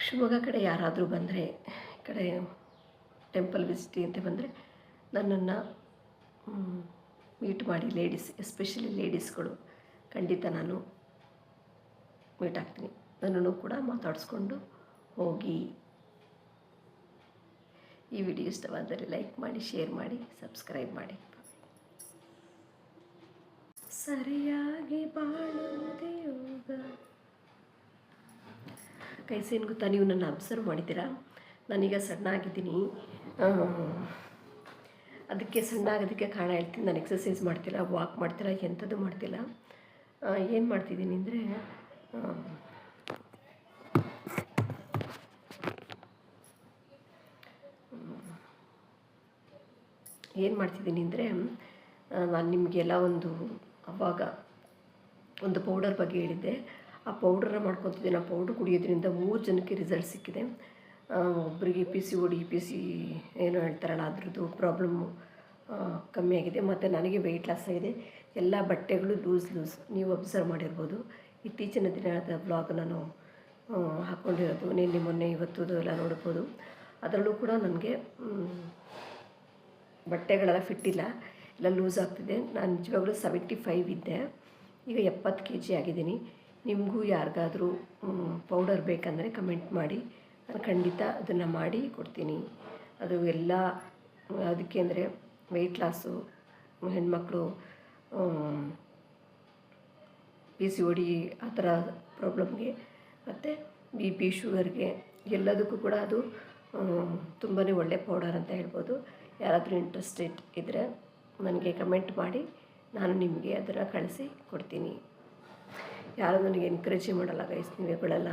S1: ಶಿವಮೊಗ್ಗ ಕಡೆ ಯಾರಾದರೂ ಬಂದರೆ, ಈ ಕಡೆ ಟೆಂಪಲ್ ವಿಸಿಟಿ ಅಂತ ಬಂದರೆ ನನ್ನನ್ನು ಮೀಟ್ ಮಾಡಿ. ಲೇಡೀಸ್, ಎಸ್ಪೆಷಲಿ ಲೇಡೀಸ್ಗಳು ಖಂಡಿತ ನಾನು ಮೀಟ್ ಆಗ್ತೀನಿ. ನನ್ನನ್ನು ಕೂಡ ಮಾತಾಡಿಸ್ಕೊಂಡು ಹೋಗಿ. ಈ ವಿಡಿಯೋ ಇಷ್ಟವಾದರೆ ಲೈಕ್ ಮಾಡಿ, ಶೇರ್ ಮಾಡಿ, ಸಬ್ಸ್ಕ್ರೈಬ್ ಮಾಡಿ. ಸರಿಯಾಗಿ ಬಾಳುವುದೇ ಯೋಗ. ಕೈಸೇನು ಗೊತ್ತಾ, ನೀವು ನನ್ನ ಅಬ್ಸರ್ವ್ ಮಾಡಿದ್ದೀರಾ? ನಾನೀಗ ಸಣ್ಣ ಆಗಿದ್ದೀನಿ. ಅದಕ್ಕೆ ಸಣ್ಣ ಆಗೋದಕ್ಕೆ ಕಾರಣ ಹೇಳ್ತೀನಿ. ನಾನು ಎಕ್ಸಸೈಸ್ ಮಾಡ್ತಿಲ್ಲ, ವಾಕ್ ಮಾಡ್ತಿಲ್ಲ, ಎಂಥದ್ದು ಮಾಡ್ತಿಲ್ಲ. ಏನು ಮಾಡ್ತಿದ್ದೀನಿ ಅಂದರೆ, ನಾನು ನಿಮಗೆಲ್ಲ ಅವಾಗ ಒಂದು ಪೌಡರ್ ಬಗ್ಗೆ ಹೇಳಿದ್ದೆ. ಆ ಪೌಡ್ರನ್ನ ಮಾಡ್ಕೊತಿದ್ದೀನಿ. ಆ ಪೌಡ್ರ್ ಕುಡಿಯೋದ್ರಿಂದ 3 ಜನಕ್ಕೆ ರಿಸಲ್ಟ್ ಸಿಕ್ಕಿದೆ. ಒಬ್ಬರಿಗೆ PCOD ಏನೋ ಹೇಳ್ತಾರಲ್ಲ, ಅದ್ರದ್ದು ಪ್ರಾಬ್ಲಮ್ಮು ಕಮ್ಮಿ ಆಗಿದೆ. ಮತ್ತು ನನಗೆ ವೆಯ್ಟ್ ಲಾಸ್ ಆಗಿದೆ. ಎಲ್ಲ ಬಟ್ಟೆಗಳು ಲೂಸ್. ನೀವು ಅಬ್ಸರ್ವ್ ಮಾಡಿರ್ಬೋದು. ಇತ್ತೀಚಿನ ದಿನದ ಬ್ಲಾಗ್ ನಾನು ಹಾಕ್ಕೊಂಡಿರೋದು, ನಿನ್ನೆ ಮೊನ್ನೆ ಇವತ್ತು ಎಲ್ಲ ನೋಡ್ಬೋದು. ಅದರಲ್ಲೂ ಕೂಡ ನನಗೆ ಬಟ್ಟೆಗಳೆಲ್ಲ ಫಿಟ್ ಇಲ್ಲ, ಎಲ್ಲ ಲೂಸ್ ಆಗ್ತಿದೆ. ನಾನು ನಿಜವಾಗ್ಲೂ 75 ಇದ್ದೆ, ಈಗ 70 kg ಆಗಿದ್ದೀನಿ. ನಿಮಗೂ ಯಾರಿಗಾದರೂ ಪೌಡರ್ ಬೇಕಂದರೆ ಕಮೆಂಟ್ ಮಾಡಿ, ನಾನು ಖಂಡಿತ ಅದನ್ನು ಮಾಡಿ ಕೊಡ್ತೀನಿ. ಅದು ಎಲ್ಲ ಅದಕ್ಕೆ ಅಂದರೆ ವೆಯ್ಟ್ ಲಾಸು, ಹೆಣ್ಮಕ್ಳು PCOD ಆ ಥರ ಪ್ರಾಬ್ಲಮ್ಗೆ, ಮತ್ತು BP, ಶುಗರ್ಗೆ, ಎಲ್ಲದಕ್ಕೂ ಕೂಡ ಅದು ತುಂಬಾ ಒಳ್ಳೆಯ ಪೌಡರ್ ಅಂತ ಹೇಳ್ಬೋದು. ಯಾರಾದರೂ ಇಂಟ್ರೆಸ್ಟೆಡ್ ಇದ್ದರೆ ನನಗೆ ಕಮೆಂಟ್ ಮಾಡಿ, ನಾನು ನಿಮಗೆ ಅದನ್ನು ಕಳಿಸಿ ಕೊಡ್ತೀನಿ. ಯಾರು ನನಗೆ ಎನ್ಕರೇಜೇ ಮಾಡಲ್ಲ ಗೈಸ್, ನೀವೇ ಬಿಡಲ್ಲ.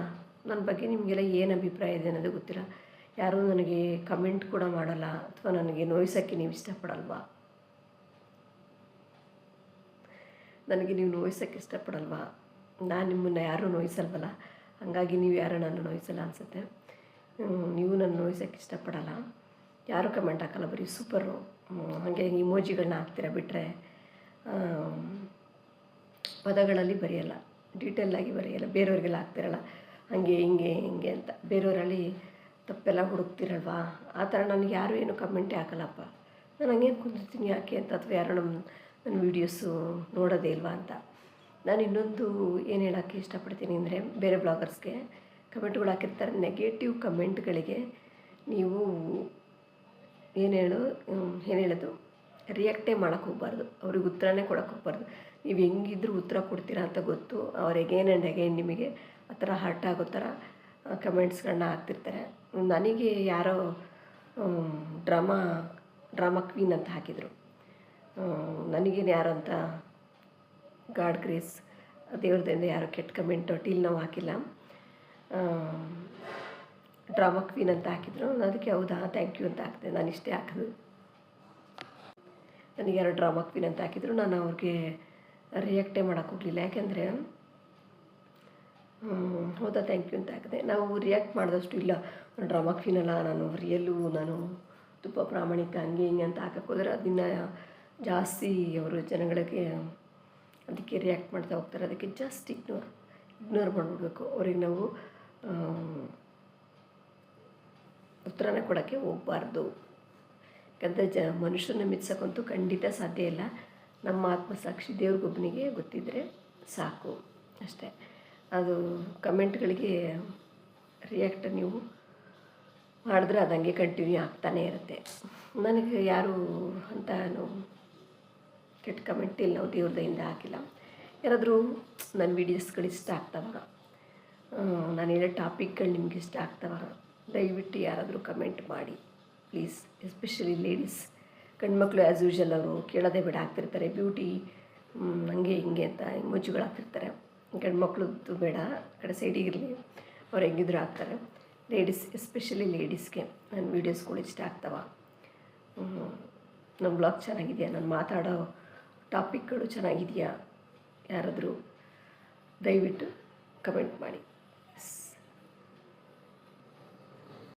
S1: ನನ್ನ ಬಗ್ಗೆ ನಿಮಗೆಲ್ಲ ಏನು ಅಭಿಪ್ರಾಯ ಇದೆ ಅನ್ನೋದು ಗೊತ್ತಿಲ್ಲ. ಯಾರೂ ನನಗೆ ಕಮೆಂಟ್ ಕೂಡ ಮಾಡಲ್ಲ, ಅಥವಾ ನನಗೆ ನೋಯಿಸೋಕ್ಕೆ ನೀವು ಇಷ್ಟಪಡಲ್ವಾ? ನನಗೆ ನೀವು ನೋಯಿಸೋಕ್ಕೆ ಇಷ್ಟಪಡಲ್ವಾ? ನಾನು ನಿಮ್ಮನ್ನು ಯಾರೂ ನೋಯಿಸಲ್ವಲ್ಲ, ಹಾಗಾಗಿ ನೀವು ಯಾರೂ ನನ್ನ ನೋಯಿಸಲ್ಲ ಅನಿಸುತ್ತೆ. ನೀವು ನನ್ನ ನೋಯಿಸೋಕ್ಕೆ ಇಷ್ಟಪಡಲ್ಲ, ಯಾರೂ ಕಮೆಂಟ್ ಹಾಕಲ್ಲ, ಬರೀ ಸೂಪರು ಹಾಗೆ ಇಮೋಜಿಗಳನ್ನ ಹಾಕ್ತೀರ ಬಿಟ್ಟರೆ ಪದಗಳಲ್ಲಿ ಬರೆಯಲ್ಲ, ಡೀಟೇಲಾಗಿ ಬರೆಯಲ್ಲ. ಬೇರೆಯವ್ರಿಗೆಲ್ಲ ಹಾಕ್ತಿರಲ್ಲ ಹಾಗೆ ಹಿಂಗೆ ಅಂತ, ಬೇರೆಯವರಲ್ಲಿ ತಪ್ಪೆಲ್ಲ ಹುಡುಕ್ತಿರಲ್ವಾ, ಆ ಥರ ನನಗೆ ಯಾರೂ ಏನು ಕಮೆಂಟೇ ಹಾಕಲ್ಲಪ್ಪ. ನಾನು ಹಂಗೇನು ಕುಂದಿರ್ತೀನಿ ಯಾಕೆ ಅಂತ, ಅಥವಾ ಯಾರೋ ನನ್ನ ವೀಡಿಯೋಸು ನೋಡೋದೇ ಇಲ್ವಾ ಅಂತ. ನಾನು ಇನ್ನೊಂದು ಏನು ಹೇಳೋಕ್ಕೆ ಇಷ್ಟಪಡ್ತೀನಿ ಅಂದರೆ, ಬೇರೆ ಬ್ಲಾಗರ್ಸ್ಗೆ ಕಮೆಂಟ್ಗಳು ಹಾಕಿರ್ತಾರೆ, ನೆಗೆಟಿವ್ ಕಮೆಂಟ್ಗಳಿಗೆ ನೀವು ಏನು ಹೇಳೋದು ರಿಯಾಕ್ಟೇ ಮಾಡೋಕ್ಕೆ ಹೋಗ್ಬಾರ್ದು, ಅವ್ರಿಗೆ ಉತ್ತರನೇ ಕೊಡೋಕ್ಕೆ ಹೋಗ್ಬಾರ್ದು. ನೀವು ಹೆಂಗಿದ್ರೂ ಉತ್ತರ ಕೊಡ್ತೀರಾ ಅಂತ ಗೊತ್ತು. ಅವ್ರು ಎಗೇನ್ ಆ್ಯಂಡ್ ಎಗೇನ್ ನಿಮಗೆ ಆ ಥರ ಹರ್ಟ್ ಆಗೋ ಥರ ಕಮೆಂಟ್ಸ್ಗಳನ್ನ ಹಾಕ್ತಿರ್ತಾರೆ. ನನಗೆ ಯಾರೋ ಡ್ರಾಮಾ ಕ್ವೀನ್ ಅಂತ ಹಾಕಿದರು. ನನಗೇನು ಯಾರು ಅಂತ ಗಾಡ್ ಗ್ರೇಸ್ ದೇವ್ರದಿಂದ ಯಾರೋ ಕೆಟ್ಟ ಕಮೆಂಟು ಟಿಲ್ ನಾವು ಹಾಕಿಲ್ಲ. ಡ್ರಾಮಾ ಕ್ವೀನ್ ಅಂತ ಹಾಕಿದರು. ಅದಕ್ಕೆ ಹೌದಾ ಥ್ಯಾಂಕ್ ಯು ಅಂತ ಹಾಕಿದೆ. ನಾನು ಇಷ್ಟೇ ಹಾಕೋದು. ನನಗೆ ಯಾರೋ ಡ್ರಾಮಾ ಕ್ವೀನ್ ಅಂತ ಹಾಕಿದರು, ನಾನು ಅವ್ರಿಗೆ ರಿಯಾಕ್ಟೇ ಮಾಡೋಕ್ಕೆ ಹೋಗಲಿಲ್ಲ. ಯಾಕೆಂದರೆ ಹೌದಾ ಥ್ಯಾಂಕ್ ಯು ಅಂತ ಹಾಕಿದೆ. ನಾವು ರಿಯಾಕ್ಟ್ ಮಾಡಿದಷ್ಟು ಇಲ್ಲ, ಡ್ರಾಮಾ ಕ್ವೀನ್ ಅಲ್ಲ, ನಾನು ರಿಯಲ್ಲು, ನಾನು ತುಂಬ ಪ್ರಾಮಾಣಿಕ, ಹಂಗೆ ಹಿಂಗೆ ಅಂತ ಹಾಕಕ್ಕೆ ಹೋದರೆ ಅದನ್ನು ಜಾಸ್ತಿ ಅವರು ಜನಗಳಿಗೆ ಅದಕ್ಕೆ ರಿಯಾಕ್ಟ್ ಮಾಡ್ತಾ ಹೋಗ್ತಾರೆ. ಅದಕ್ಕೆ ಜಸ್ಟ್ ಇಗ್ನೋರ್ ಮಾಡಿಬಿಡ್ಬೇಕು. ಅವ್ರಿಗೆ ನಾವು ಉತ್ತರನ ಕೊಡೋಕ್ಕೆ ಹೋಗಬಾರ್ದು. ಯಾಕಂದರೆ ಮನುಷ್ಯರನ್ನ ಮೆಚ್ಚೋಕ್ಕಂತೂ ಖಂಡಿತ ಸಾಧ್ಯ ಇಲ್ಲ. ನಮ್ಮ ಆತ್ಮಸಾಕ್ಷಿ ದೇವ್ರಿಗೊಬ್ಬನಿಗೆ ಗೊತ್ತಿದ್ದರೆ ಸಾಕು ಅಷ್ಟೇ. ಅದು ಕಮೆಂಟ್ಗಳಿಗೆ ರಿಯಾಕ್ಟ್ ನೀವು ಮಾಡಿದ್ರೆ ಅದು ಹಂಗೆ ಕಂಟಿನ್ಯೂ ಆಗ್ತಾನೇ ಇರುತ್ತೆ. ನನಗೆ ಯಾರು ಅಂತ ಕೆಟ್ಟ ಕಮೆಂಟ್ ಇಲ್ಲ, ನಾವು ದೇವ್ರ ದಯಿಂದ ಹಾಕಿಲ್ಲ. ಯಾರಾದರೂ ನನ್ನ ವೀಡಿಯೋಸ್ಗಳು ಇಷ್ಟ ಆಗ್ತವ, ನಾನು ಹೇಳೋ ಟಾಪಿಕ್ಗಳು ನಿಮ್ಗೆ ಇಷ್ಟ ಆಗ್ತವ, ದಯವಿಟ್ಟು ಯಾರಾದರೂ ಕಮೆಂಟ್ ಮಾಡಿ ಪ್ಲೀಸ್. Especially ladies. ಗಂಡ್ಮಕ್ಳು ಆ್ಯಸ್ ಯೂಶಲ್ ಅವರು ಕೇಳೋದೇ ಬೇಡ ಆಗ್ತಿರ್ತಾರೆ, ಬ್ಯೂಟಿ ಹಂಗೆ ಹಿಂಗೆ ಅಂತ ಮುಜ್ಜುಗಳು ಹಾಕ್ತಿರ್ತಾರೆ. ಗಂಡ್ಮಕ್ಳದ್ದು ಬೇಡ, ಕಡೆ ಸೈಡಿಗಿರಲಿ, ಅವ್ರು ಹೆಂಗಿದ್ರು ಆಗ್ತಾರೆ. ಲೇಡೀಸ್, ಎಸ್ಪೆಷಲಿ ಲೇಡೀಸ್ಗೆ ನನ್ನ ವೀಡಿಯೋಸ್ಗಳು ಇಷ್ಟ ಆಗ್ತವ, ನಮ್ಮ ಬ್ಲಾಗ್ ಚೆನ್ನಾಗಿದೆಯಾ, ನಾನು ಮಾತಾಡೋ ಟಾಪಿಕ್ಗಳು ಚೆನ್ನಾಗಿದೆಯಾ, ಯಾರಾದರೂ ದಯವಿಟ್ಟು ಕಮೆಂಟ್ ಮಾಡಿ.